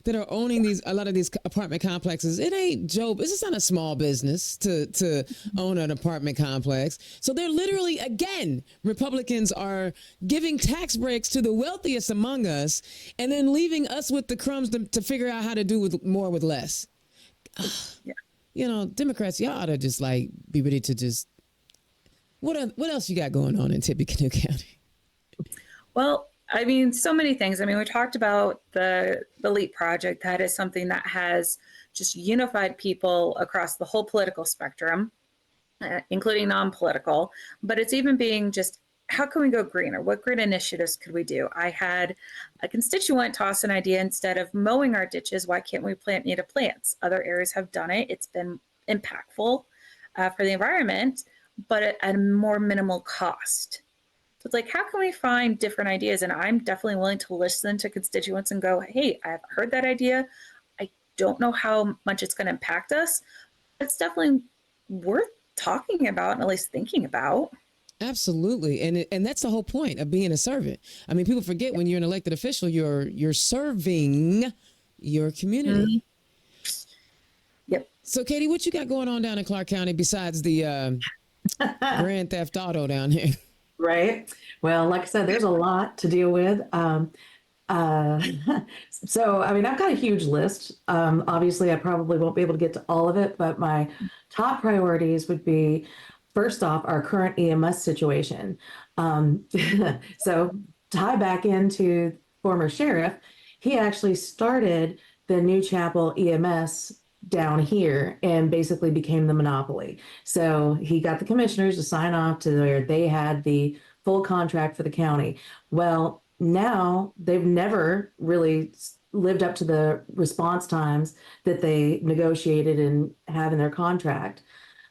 that are owning a lot of these apartment complexes. It ain't Joe. This is not a small business to own an apartment complex. So they're literally, again, Republicans are giving tax breaks to the wealthiest among us and then leaving us with the crumbs to figure out how to do with more with less. Yeah. Democrats, y'all ought to just be ready to just, what else you got going on in Tippecanoe County? Well, I mean, so many things. I mean, we talked about the LEAP project. That is something that has just unified people across the whole political spectrum, including non-political. But it's even being just, how can we go greener? What green initiatives could we do? I had a constituent toss an idea, instead of mowing our ditches, why can't we plant native plants? Other areas have done it. It's been impactful for the environment, but at a more minimal cost. So it's like, how can we find different ideas? And I'm definitely willing to listen to constituents and go, hey, I've heard that idea. I don't know how much it's going to impact us. It's definitely worth talking about and at least thinking about. Absolutely. And that's the whole point of being a servant. I mean, people forget when you're an elected official, you're serving your community. Mm-hmm. Yep. So, Katie, what you got going on down in Clark County besides the Grand Theft Auto down here? Right. Well, like I said, there's a lot to deal with. So, I mean, I've got a huge list. Obviously, I probably won't be able to get to all of it, but my top priorities would be, first off, our current EMS situation. So, tie back into former sheriff, he actually started the New Chapel EMS down here and basically became the monopoly. So he got the commissioners to sign off to where they had the full contract for the county. Well, now they've never really lived up to the response times that they negotiated and have in their contract.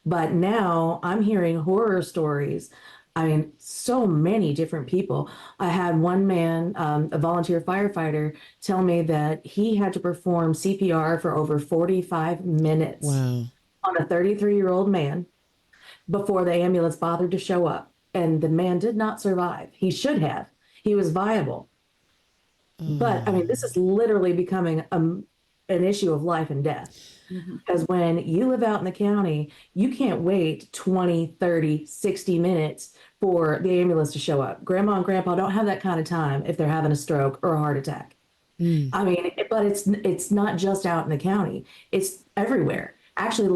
But now I'm hearing horror stories. I mean, so many different people. I had one man, a volunteer firefighter, tell me that he had to perform CPR for over 45 minutes on a 33-year-old man before the ambulance bothered to show up. And the man did not survive. He should have. He was viable. But I mean, this is literally becoming an issue of life and death. Because when you live out in the county, you can't wait 20, 30, 60 minutes for the ambulance to show up. Grandma and grandpa don't have that kind of time if they're having a stroke or a heart attack. I mean, but it's not just out in the county. It's everywhere. Actually,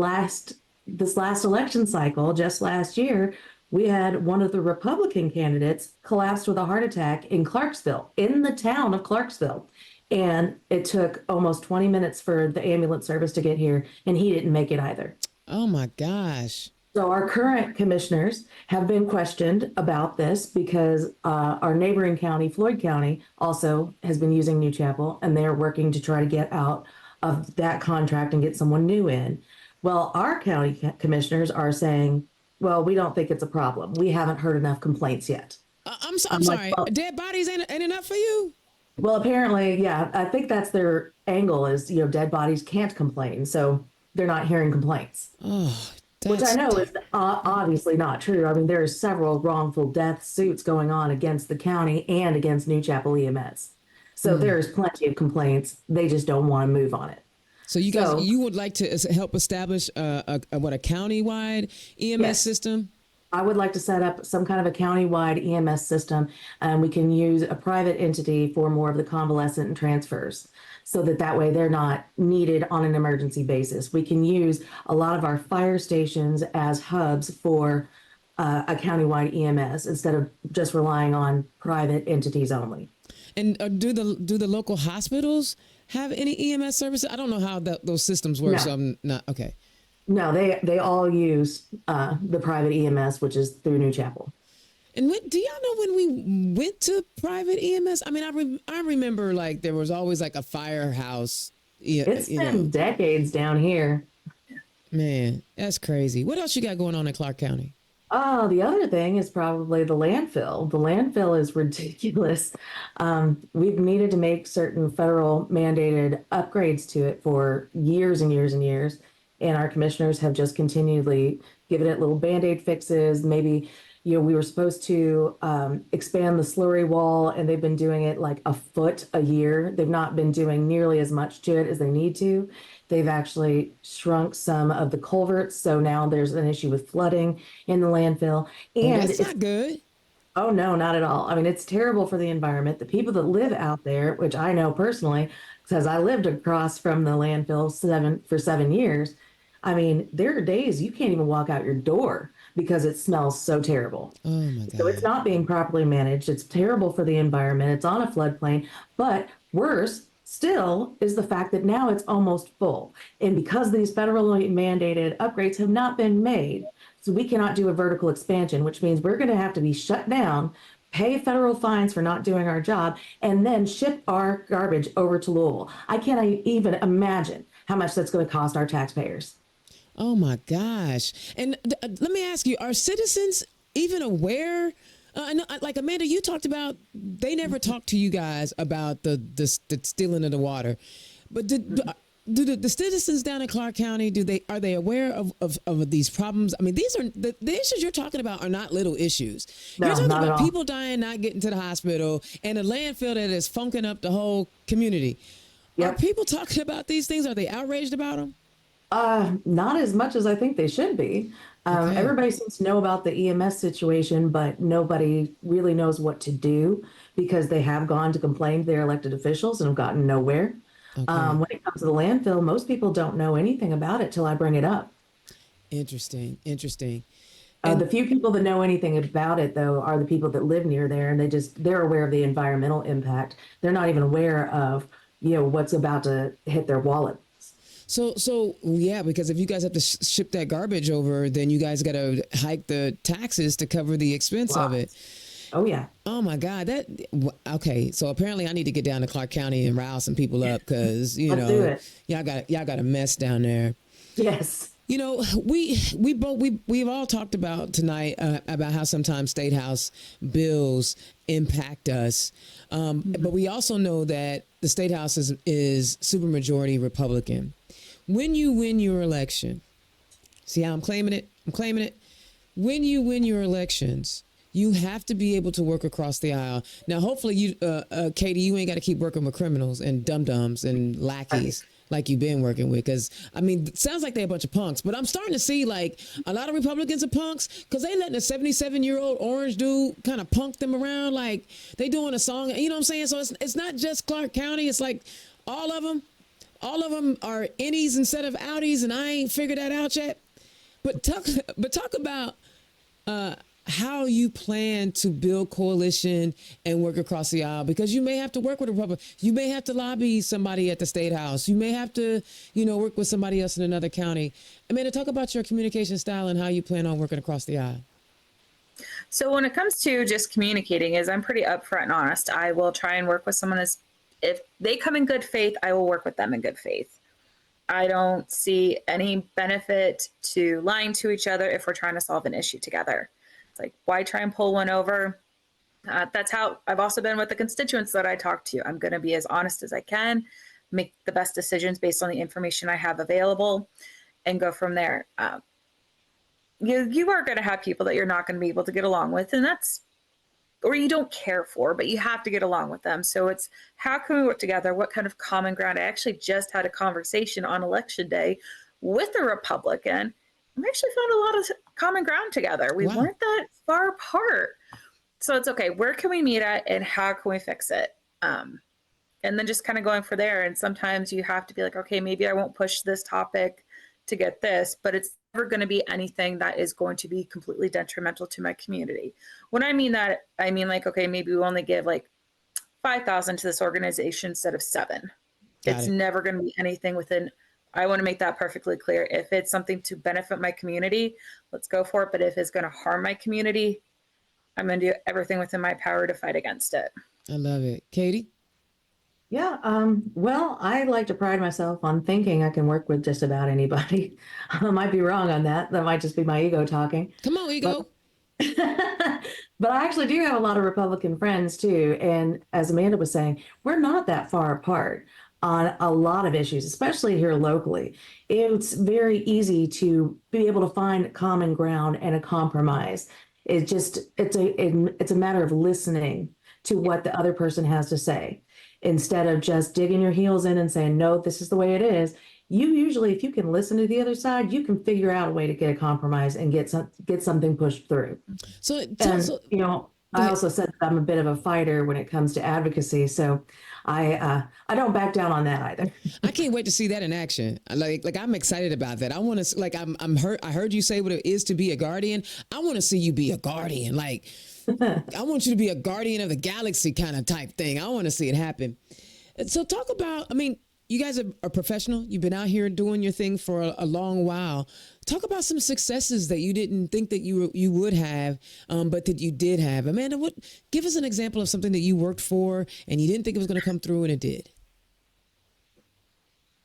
this last election cycle, just last year, we had one of the Republican candidates collapsed with a heart attack in Clarksville, in the town of Clarksville. And it took almost 20 minutes for the ambulance service to get here, and he didn't make it either. Oh, my gosh. So our current commissioners have been questioned about this because our neighboring county, Floyd County, also has been using New Chapel, and they're working to try to get out of that contract and get someone new in. Well, our county commissioners are saying, well, we don't think it's a problem. We haven't heard enough complaints yet. I'm sorry. Well, dead bodies ain't enough for you? Well, apparently, yeah. I think that's their angle is, dead bodies can't complain. So they're not hearing complaints. Oh, which I know is obviously not true. I mean, there are several wrongful death suits going on against the county and against New Chapel EMS. So there's plenty of complaints. They just don't want to move on it. So you guys, you would like to help establish a county-wide EMS system? I would like to set up some kind of a county-wide EMS system, and we can use a private entity for more of the convalescent and transfers, so that way they're not needed on an emergency basis. We can use a lot of our fire stations as hubs for a county-wide EMS instead of just relying on private entities only. And do the local hospitals have any EMS services? I don't know how those systems work, so I'm not okay. No, they all use the private EMS, which is through New Chapel. And do y'all know when we went to private EMS? I mean, I remember like there was always like a firehouse. It's been decades down here. Man, that's crazy. What else you got going on in Clark County? Oh, the other thing is probably the landfill. The landfill is ridiculous. We've needed to make certain federal mandated upgrades to it for years and years and years. And our commissioners have just continually given it little band-aid fixes. Maybe, we were supposed to expand the slurry wall, and they've been doing it like a foot a year. They've not been doing nearly as much to it as they need to. They've actually shrunk some of the culverts, so now there's an issue with flooding in the landfill. Oh, And that's it's not good. Oh, no, not at all. I mean, it's terrible for the environment. The people that live out there, which I know personally, because I lived across from the landfill for 7 years. I mean, there are days you can't even walk out your door because it smells so terrible. Oh my So it's God. not being properly managed. It's terrible for the environment. It's on a floodplain. But worse still is the fact that now it's almost full. And because these federally mandated upgrades have not been made, so we cannot do a vertical expansion, which means we're going to have to be shut down, pay federal fines for not doing our job, and then ship our garbage over to Louisville. I can't even imagine how much that's going to cost our taxpayers. Oh my gosh. And let me ask you, are citizens even aware? I know, like Amanda, you talked about they never talked to you guys about the stealing of the water, but do the citizens down in Clark County are they aware of these problems? I mean, these are the issues you're talking about are not little issues. No, You're talking not at about all. people dying, not getting to the hospital, and a landfill that is funking up the whole community. Are Yep. people talking about these things? Are they outraged about them? Not as much as I think they should be. Okay. Everybody seems to know about the EMS situation, but nobody really knows what to do because they have gone to complain to their elected officials and have gotten nowhere. Okay. When it comes to the landfill, most people don't know anything about it till I bring it up. Interesting. Interesting. And The few people that know anything about it, though, are the people that live near there, and they're aware of the environmental impact. They're not even aware of, what's about to hit their wallet. so yeah, because if you guys have to ship that garbage over, then you guys got to hike the taxes to cover the expense of Wow. it. Oh yeah. Oh my God, okay. So apparently, I need to get down to Clark County and rile some people up because Let's do it. y'all got a mess down there. Yes. We've all talked about tonight about how sometimes state house bills impact us, but we also know that the state house is supermajority Republican. When you win your election, see how I'm claiming it? I'm claiming it. When you win your elections, you have to be able to work across the aisle. Now, hopefully, Katie, you ain't got to keep working with criminals and dum-dums and lackeys like you've been working with. Because, I mean, it sounds like they're a bunch of punks. But I'm starting to see, like, a lot of Republicans are punks because they letting a 77-year-old orange dude kind of punk them around. Like, they doing a song. You know what I'm saying? So it's not just Clark County. It's like all of them. All of them are innies instead of outies, and I ain't figured that out yet. But talk about how you plan to build coalition and work across the aisle, because you may have to work with a Republican. You may have to lobby somebody at the state house. You may have to, work with somebody else in another county. Amanda, talk about your communication style and how you plan on working across the aisle. So when it comes to just communicating, is I'm pretty upfront and honest. I will try and work with someone if they come in good faith, I will work with them in good faith. I don't see any benefit to lying to each other if we're trying to solve an issue together. It's like, why try and pull one over? That's how I've also been with the constituents that I talk to. I'm going to be as honest as I can, make the best decisions based on the information I have available, and go from there. You are going to have people that you're not going to be able to get along with, and or you don't care for, but you have to get along with them. So it's how can we work together? What kind of common ground? I actually just had a conversation on election day with a Republican. We actually found a lot of common ground together. We Wow. weren't that far apart. So it's okay. Where can we meet at and how can we fix it? And then just kind of going for there. And sometimes you have to be like, okay, maybe I won't push this topic to get this, but it's never going to be anything that is going to be completely detrimental to my community. When I mean that, I mean like, okay, maybe we only give like 5,000 to this organization instead of 7. It's never going to be anything within. I want to make that perfectly clear. If it's something to benefit my community, let's go for it. But if it's going to harm my community, I'm going to do everything within my power to fight against it. I love it. Katie? Yeah, well, I like to pride myself on thinking I can work with just about anybody. I might be wrong on that. That might just be my ego talking. Come on, But ego. but I actually do have a lot of Republican friends too. And as Amanda was saying, we're not that far apart on a lot of issues, especially here locally. It's very easy to be able to find common ground and a compromise. It's a matter of listening to what the other person has to say instead of just digging your heels in and saying, no, this is the way it is. You usually, if you can listen to the other side, you can figure out a way to get a compromise and get something pushed through. So, And go I ahead. also said that I'm a bit of a fighter when it comes to advocacy, so I don't back down on that either. I can't wait to see that in action. Like I'm excited about that. I want to like I'm hurt. I heard you say what it is to be a guardian. I want to see you be a guardian. Like I want you to be a guardian of the galaxy kind of type thing. I want to see it happen. So talk about. I mean, you guys are professional. You've been out here doing your thing for a long while. Talk about some successes that you didn't think that you would have, but that you did have. Amanda, give us an example of something that you worked for and you didn't think it was going to come through and it did.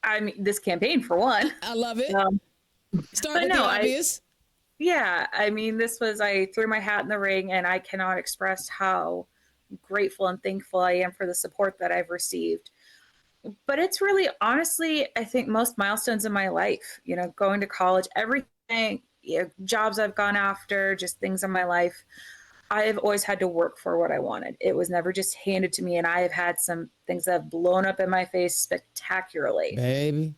I mean, this campaign for one. I love it. Start but with no, the obvious. Yeah, I mean, I threw my hat in the ring, and I cannot express how grateful and thankful I am for the support that I've received. But it's really, honestly, I think most milestones in my life, going to college, everything, jobs I've gone after, just things in my life, I have always had to work for what I wanted. It was never just handed to me, and I have had some things that have blown up in my face spectacularly. Baby.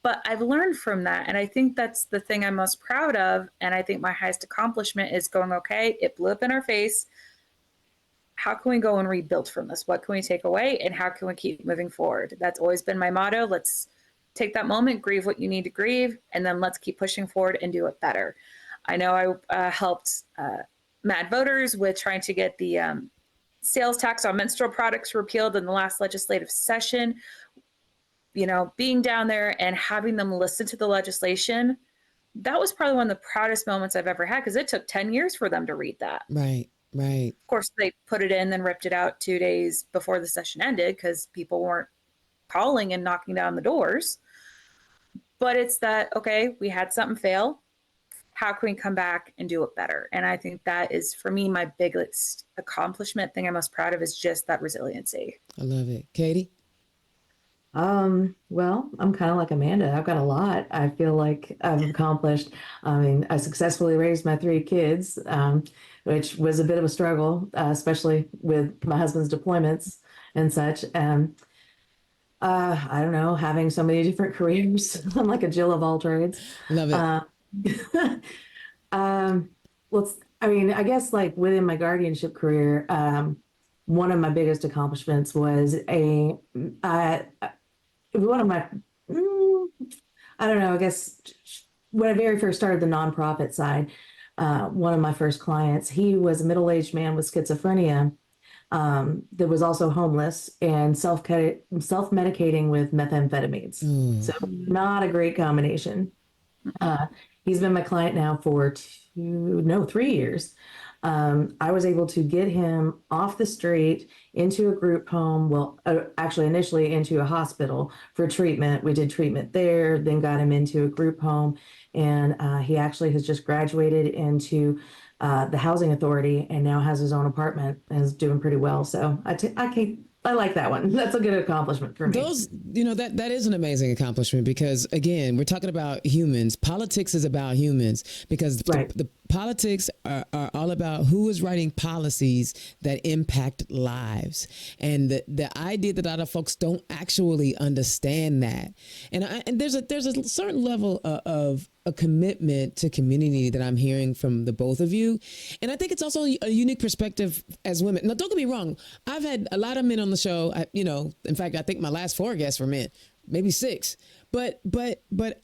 But I've learned from that. And I think that's the thing I'm most proud of. And I think my highest accomplishment is going, okay, it blew up in our face. How can we go and rebuild from this? What can we take away? And how can we keep moving forward? That's always been my motto. Let's take that moment, grieve what you need to grieve, and then let's keep pushing forward and do it better. I know I helped Mad Voters with trying to get the sales tax on menstrual products repealed in the last legislative session. Being down there and having them listen to the legislation, that was probably one of the proudest moments I've ever had because it took 10 years for them to read that. Right. Of course, they put it in, then ripped it out 2 days before the session ended because people weren't calling and knocking down the doors. But it's that, okay, we had something fail. How can we come back and do it better? And I think that is, for me, my biggest accomplishment thing I'm most proud of is just that resiliency. I love it. Katie? Well, I'm kind of like Amanda. I've got a lot I feel like I've accomplished. I mean, I successfully raised my 3 kids, which was a bit of a struggle, especially with my husband's deployments and such. I don't know, having so many different careers. I'm like a Jill of all trades. Love it. I mean, I guess like within my guardianship career, one of my biggest accomplishments was one of my, I don't know, I guess when I very first started the nonprofit side, one of my first clients, he was a middle-aged man with schizophrenia that was also homeless and self-medicating with methamphetamines. So not a great combination. He's been my client now for 3 years. I was able to get him off the street into a group home. Well, actually, initially into a hospital for treatment. We did treatment there, then got him into a group home. And he actually has just graduated into the housing authority and now has his own apartment and is doing pretty well. So I like that one. That's a good accomplishment for me. That is an amazing accomplishment because, again, we're talking about humans. Politics is about humans because the politics are all about who is writing policies that impact lives. And the idea that a lot of folks don't actually understand that. And there's a certain level of a commitment to community that I'm hearing from the both of you. And I think it's also a unique perspective as women. Now, don't get me wrong. I've had a lot of men on the show. In fact, I think my last 4 guests were men, maybe 6. But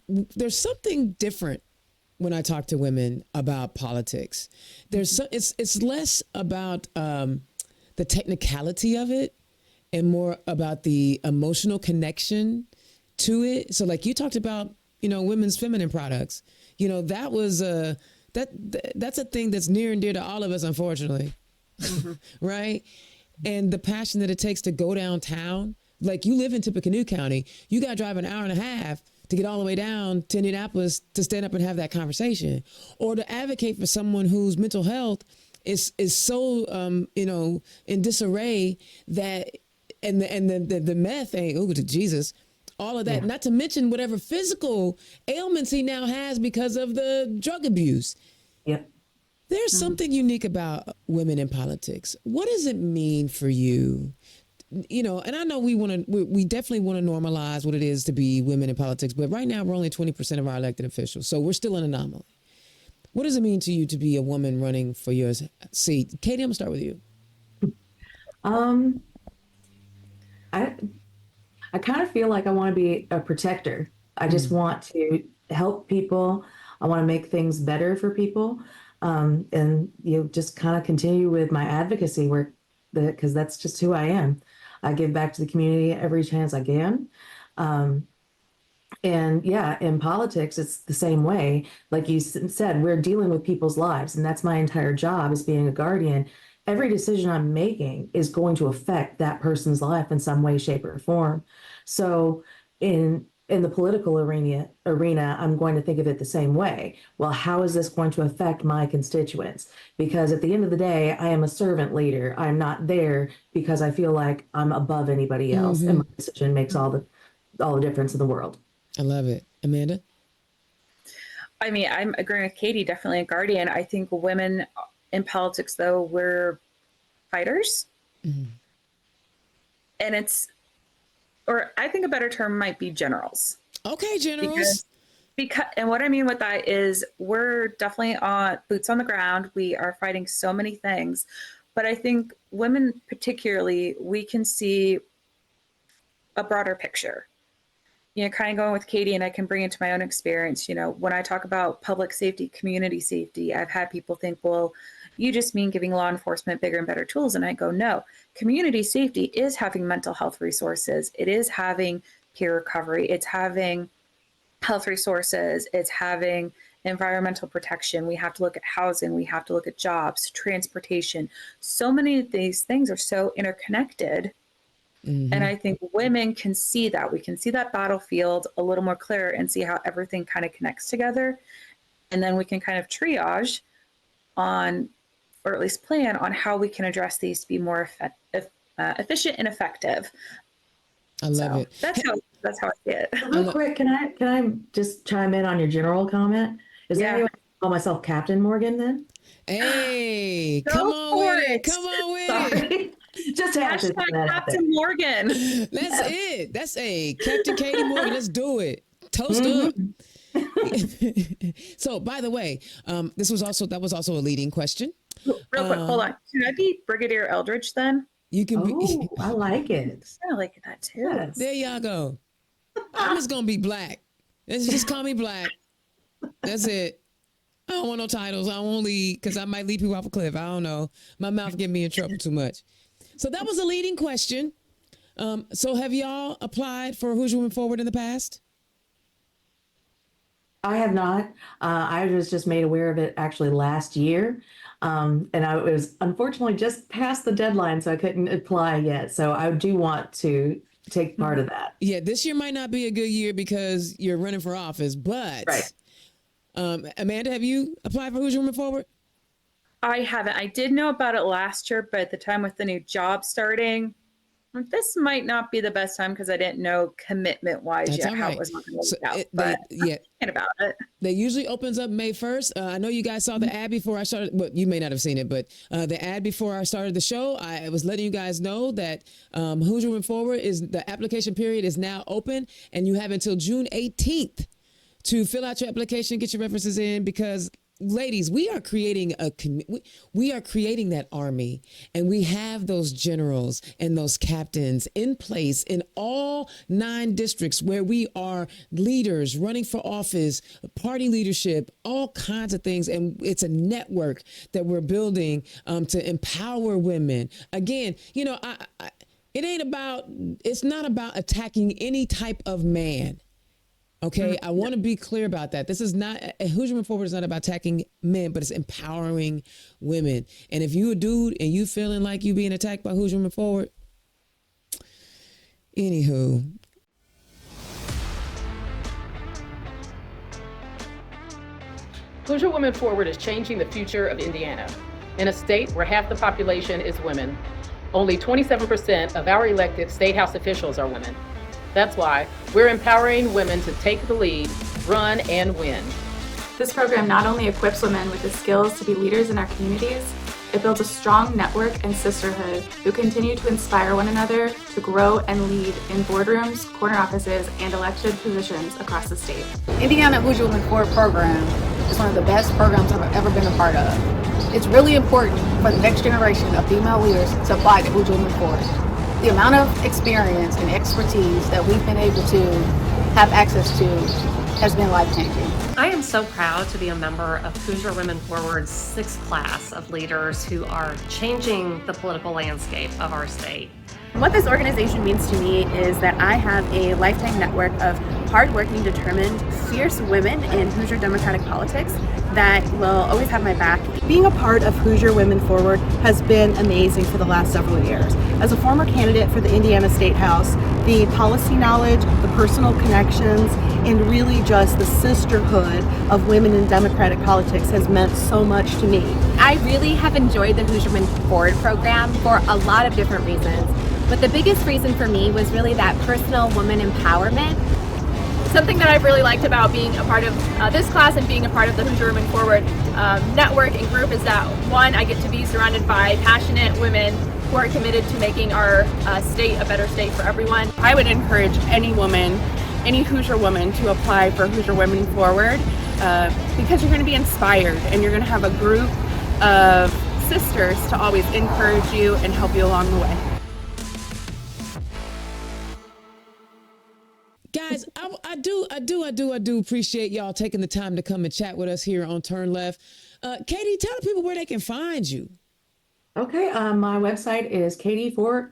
there's something different when I talk to women about politics. It's less about the technicality of it and more about the emotional connection to it. So like you talked about, women's feminine products, that was that's a thing that's near and dear to all of us, unfortunately. Right. And the passion that it takes to go downtown Like you live in Tippecanoe County, you got to drive an hour and a half to get all the way down to Indianapolis to stand up and have that conversation, or to advocate for someone whose mental health is so in disarray that the meth ain't to Jesus, all of that. Not to mention whatever physical ailments he now has because of the drug abuse. Yep. There's something unique about women in politics. What does it mean for you? And I know we definitely want to normalize what it is to be women in politics, but right now we're only 20% of our elected officials, so we're still an anomaly. What does it mean to you to be a woman running for your seat? Katie, I'm gonna start with you. I kind of feel like I want to be a protector. I just want to help people. I want to make things better for people, and just kind of continue with my advocacy work, because that's just who I am. I give back to the community every chance I can. And yeah, in politics, it's the same way. Like you said, we're dealing with people's lives, and that's my entire job, is being a guardian. Every decision I'm making is going to affect that person's life in some way, shape, or form. So in the political arena, I'm going to think of it the same way. Well, how is this going to affect my constituents? Because at the end of the day, I am a servant leader. I'm not there because I feel like I'm above anybody else, and my decision makes all the difference in the world. I love it. Amanda? I mean, I'm agreeing with Katie, definitely a guardian. I think women in politics, though, we're fighters. And or I think a better term might be generals. Okay, generals. Because and what I mean with that is we're definitely on boots on the ground. We are fighting so many things. But I think women particularly, we can see a broader picture. Kind of going with Katie, and I can bring it to my own experience. When I talk about public safety, community safety, I've had people think, well, you just mean giving law enforcement bigger and better tools. And I go, no, community safety is having mental health resources. It is having peer recovery. It's having health resources. It's having environmental protection. We have to look at housing. We have to look at jobs, transportation. So many of these things are so interconnected. And I think women can see that. We can see that battlefield a little more clear and see how everything kind of connects together. And then we can kind of triage on, or at least plan on, how we can address these to be more efficient and effective. I love it. That's how I see it. Real quick, can I just chime in on your general comment? Is there any way I call myself Captain Morgan then? Hey, Go come on for with it. it. Come on with it. Just Hashtag Captain Morgan. That's it. That's Captain Katie Morgan. Let's do it. Toast up. So, by the way, that was also a leading question. Real quick, hold on. Can I be Brigadier Eldridge then? You can be. I like it. I like that too. Yes. There y'all go. I'm just gonna be Black. Just call me Black. That's it. I don't want no titles. I don't want to lead, because I might lead people off a cliff. I don't know. My mouth get me in trouble too much. So that was a leading question. So have y'all applied for Who's Moving Forward in the past? I have not. I was just made aware of it actually last year. And I was unfortunately just past the deadline, so I couldn't apply yet. So I do want to take part of that. Yeah, this year might not be a good year because you're running for office, but right. Amanda, have you applied for Who's Moving Forward? I haven't. I did know about it last year, but at the time with the new job starting, this might not be the best time because I didn't know commitment-wise yet how it was going to work out. But I'm thinking about it. They usually opens up May 1st. I know you guys saw the ad before I started. Well, you may not have seen it, but the ad before I started the show, I was letting you guys know that Who's Moving Forward the application period is now open, and you have until June 18th to fill out your application, get your references in, because ladies, we are creating that army, and we have those generals and those captains in place in all 9 districts where we are leaders running for office, party leadership, all kinds of things. And it's a network that we're building to empower women. Again, it's not about attacking any type of man. Okay, I want to be clear about that. This is not, Who's Moving Forward is not about attacking men, but it's empowering women. And if you a dude and you feeling like you being attacked by Who's Moving Forward, Anywho. Hoosier Women Forward is changing the future of Indiana. In a state where half the population is women, only 27% of our elected state house officials are women. That's why we're empowering women to take the lead, run, and win. This program not only equips women with the skills to be leaders in our communities, it builds a strong network and sisterhood who continue to inspire one another to grow and lead in boardrooms, corner offices, and elected positions across the state. Indiana Hoosier Women Forward program is one of the best programs I've ever been a part of. It's really important for the next generation of female leaders to apply to Hoosier Women Forward. The amount of experience and expertise that we've been able to have access to has been life-changing. I am so proud to be a member of Hoosier Women Forward's sixth class of leaders who are changing the political landscape of our state. What this organization means to me is that I have a lifetime network of hardworking, determined, fierce women in Hoosier Democratic politics that will always have my back. Being a part of Hoosier Women Forward has been amazing for the last several years. As a former candidate for the Indiana State House, the policy knowledge, the personal connections, and really just the sisterhood of women in Democratic politics has meant so much to me. I really have enjoyed the Hoosier Women Forward program for a lot of different reasons. But the biggest reason for me was really that personal woman empowerment. Something that I've really liked about being a part of this class and being a part of the Hoosier Women Forward network and group is that, one, I get to be surrounded by passionate women who are committed to making our state a better state for everyone. I would encourage any woman, any Hoosier woman, to apply for Hoosier Women Forward because you're going to be inspired and you're going to have a group of sisters to always encourage you and help you along the way. Guys, I do appreciate y'all taking the time to come and chat with us here on Turn Left. Katie, tell the people where they can find you. Okay, my website is numeral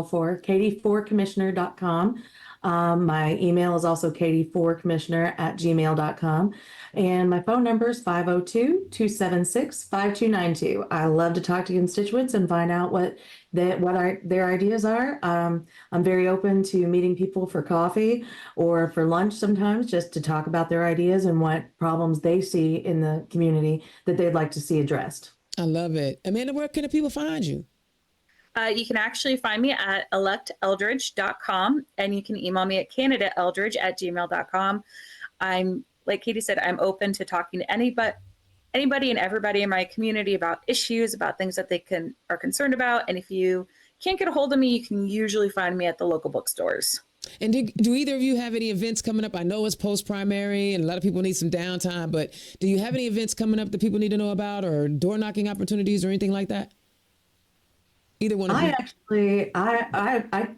4, katie4commissioner.com. My email is also katie4commissioner@gmail.com. And my phone number is 502-276-5292. I love to talk to constituents and find out what their ideas are. I'm very open to meeting people for coffee or for lunch sometimes just to talk about their ideas and what problems they see in the community that they'd like to see addressed. I love it. Amanda, where can the people find you? You can actually find me at electeldridge.com, and you can email me at candidateeldridge@gmail.com. I'm, like Katie said, I'm open to talking to anybody and everybody in my community about issues, about things that they are concerned about. And if you can't get a hold of me, you can usually find me at the local bookstores. And do either of you have any events coming up? I know it's post-primary and a lot of people need some downtime, but do you have any events coming up that people need to know about, or door knocking opportunities or anything like that? Either one of you. I'm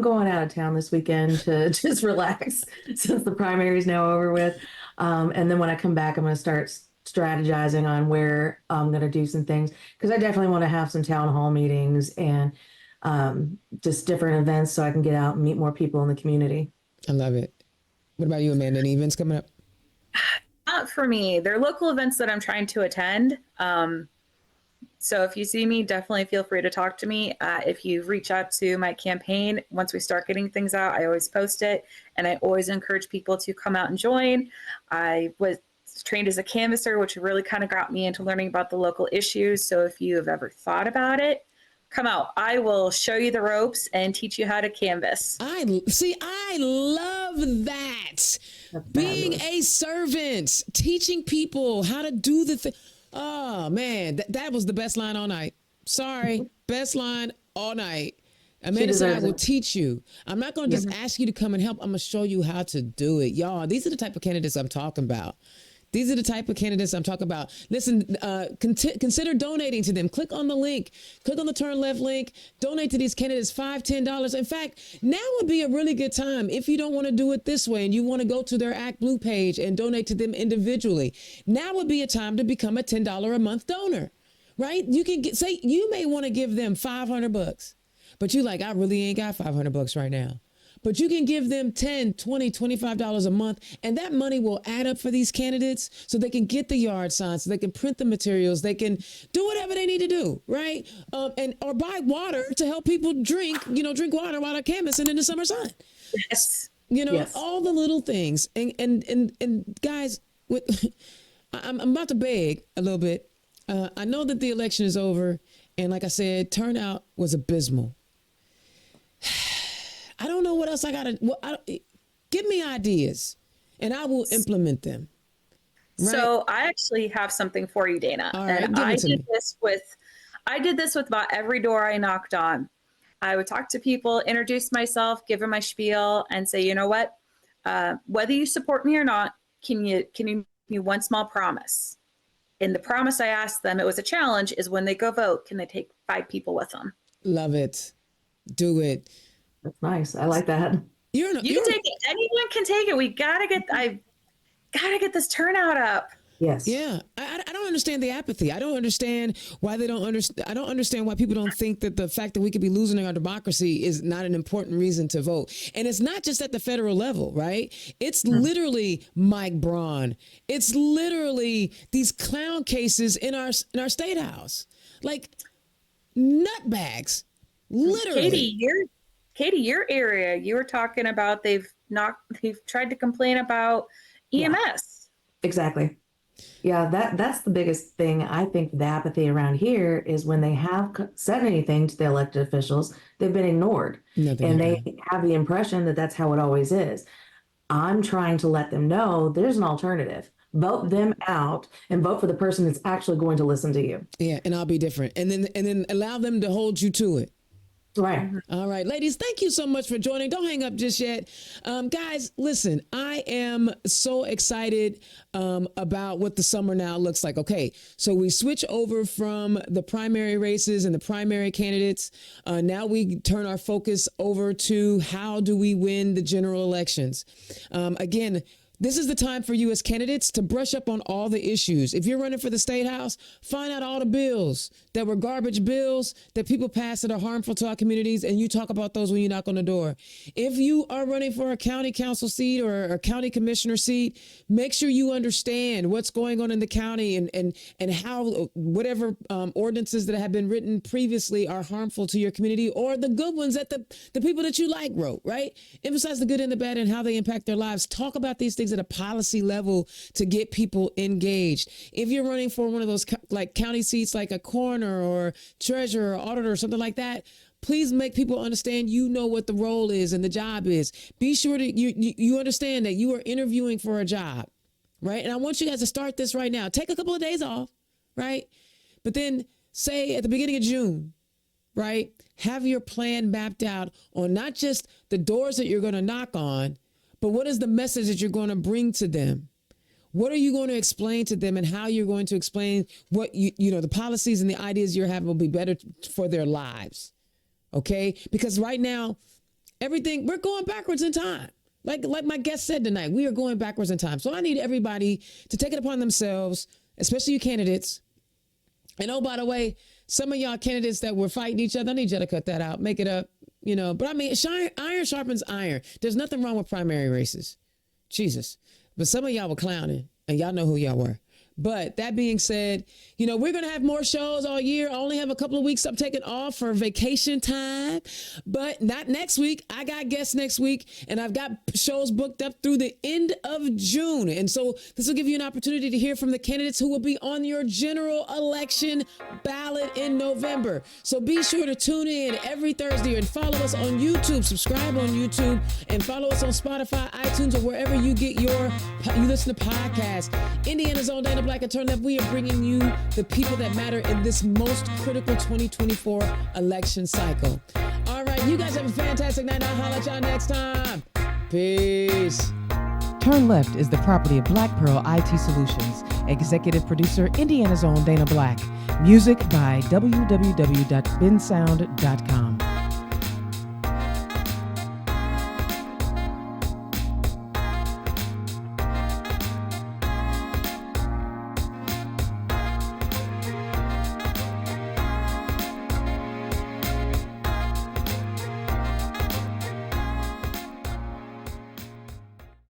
going out of town this weekend to just relax since the primary is now over with. And then when I come back, I'm going to start strategizing on where I'm going to do some things, because I definitely want to have some town hall meetings and just different events so I can get out and meet more people in the community. I love it. What about you, Amanda? Any events coming up? Not for me. They're local events that I'm trying to attend. So if you see me, definitely feel free to talk to me. If you reach out to my campaign, once we start getting things out, I always post it. And I always encourage people to come out and join. I was trained as a canvasser, which really kind of got me into learning about the local issues. So if you have ever thought about it, come out. I will show you the ropes and teach you how to canvas. I love that. Being a servant, teaching people how to do the thing. Oh, man, that was the best line all night. Sorry, best line all night. Amanda said, I will teach you. I'm not going to just ask you to come and help. I'm going to show you how to do it. Y'all, these are the type of candidates I'm talking about. These are the type of candidates I'm talking about. Listen, consider donating to them. Click on the link. Click on the Turn Left link. Donate to these candidates $5, $10. In fact, now would be a really good time if you don't want to do it this way and you want to go to their Act Blue page and donate to them individually. Now would be a time to become a $10 a month donor, right? You can say you may want to give them $500, but you like, I really ain't got $500 right now. but you can give them $10, $20, $25 a month, and that money will add up for these candidates so they can get the yard signs, so they can print the materials, they can do whatever they need to do, right? Or buy water to help people drink water while they're canvassing in the summer sun. Yes. Yes. All the little things. And guys, I'm about to beg a little bit. I know that the election is over, and like I said, turnout was abysmal. I don't know what else I gotta. Give me ideas, and I will implement them. Right? So I actually have something for you, Dana. All right, and give it I to did me. this with about every door I knocked on. I would talk to people, introduce myself, give them my spiel, and say, you know what? Whether you support me or not, can you give me one small promise? And the promise I asked them, it was a challenge, is when they go vote, can they take 5 people with them? Love it. Do it. That's nice. I like that. You can take it. Anyone can take it. I gotta get this turnout up. Yes. Yeah. I don't understand the apathy. I don't understand why they don't understand. I don't understand why people don't think that the fact that we could be losing our democracy is not an important reason to vote. And it's not just at the federal level, right? It's literally Mike Braun. It's literally these clown cases in our state house. Like nutbags. Literally. Katie, your area, you were talking about they've tried to complain about EMS. Yeah. Exactly. Yeah, that's the biggest thing. I think the apathy around here is when they have said anything to the elected officials, they've been ignored. And they have the impression that that's how it always is. I'm trying to let them know there's an alternative. Vote them out and vote for the person that's actually going to listen to you. Yeah, and I'll be different. And then allow them to hold you to it. Right. All right, ladies, thank you so much for joining. Don't hang up just yet. Guys, listen, I am so excited about what the summer now looks like. Okay, so we switch over from the primary races and the primary candidates. Now we turn our focus over to how do we win the general elections. Again, this is the time for you as candidates to brush up on all the issues. If you're running for the state house, find out all the bills that were garbage bills that people passed that are harmful to our communities, and you talk about those when you knock on the door. If you are running for a county council seat or a county commissioner seat, make sure you understand what's going on in the county and how whatever ordinances that have been written previously are harmful to your community, or the good ones that the people that you like wrote, right? Emphasize the good and the bad and how they impact their lives. Talk about these things at a policy level to get people engaged. If you're running for one of those like county seats, like a coroner or treasurer or auditor or something like that, please make people understand you know what the role is and the job is. Be sure that you understand that you are interviewing for a job, right? And I want you guys to start this right now. Take a couple of days off, right? But then say at the beginning of June, right? Have your plan mapped out on not just the doors that you're going to knock on, but what is the message that you're going to bring to them? What are you going to explain to them, and how you're going to explain what the policies and the ideas you're having will be better for their lives. Okay? Because right now, we're going backwards in time. Like my guest said tonight, we are going backwards in time. So I need everybody to take it upon themselves, especially you candidates. And oh, by the way, some of y'all candidates that were fighting each other, I need y'all to cut that out, make it up. But I mean, iron sharpens iron. There's nothing wrong with primary races. Jesus. But some of y'all were clowning, and y'all know who y'all were. But that being said, we're going to have more shows all year. I only have a couple of weeks I'm taking off for vacation time, but not next week. I got guests next week, and I've got shows booked up through the end of June. And so this will give you an opportunity to hear from the candidates who will be on your general election ballot in November. So be sure to tune in every Thursday and follow us on YouTube, subscribe on YouTube, and follow us on Spotify, iTunes, or wherever you get you listen to podcasts. Indiana's own Dana Black and Turn Left, we are bringing you the people that matter in this most critical 2024 election cycle. All right, you guys have a fantastic night. I'll holler at y'all next time. Peace. Turn Left is the property of Black Pearl IT Solutions. Executive producer, Indiana's own Dana Black. Music by www.bensound.com.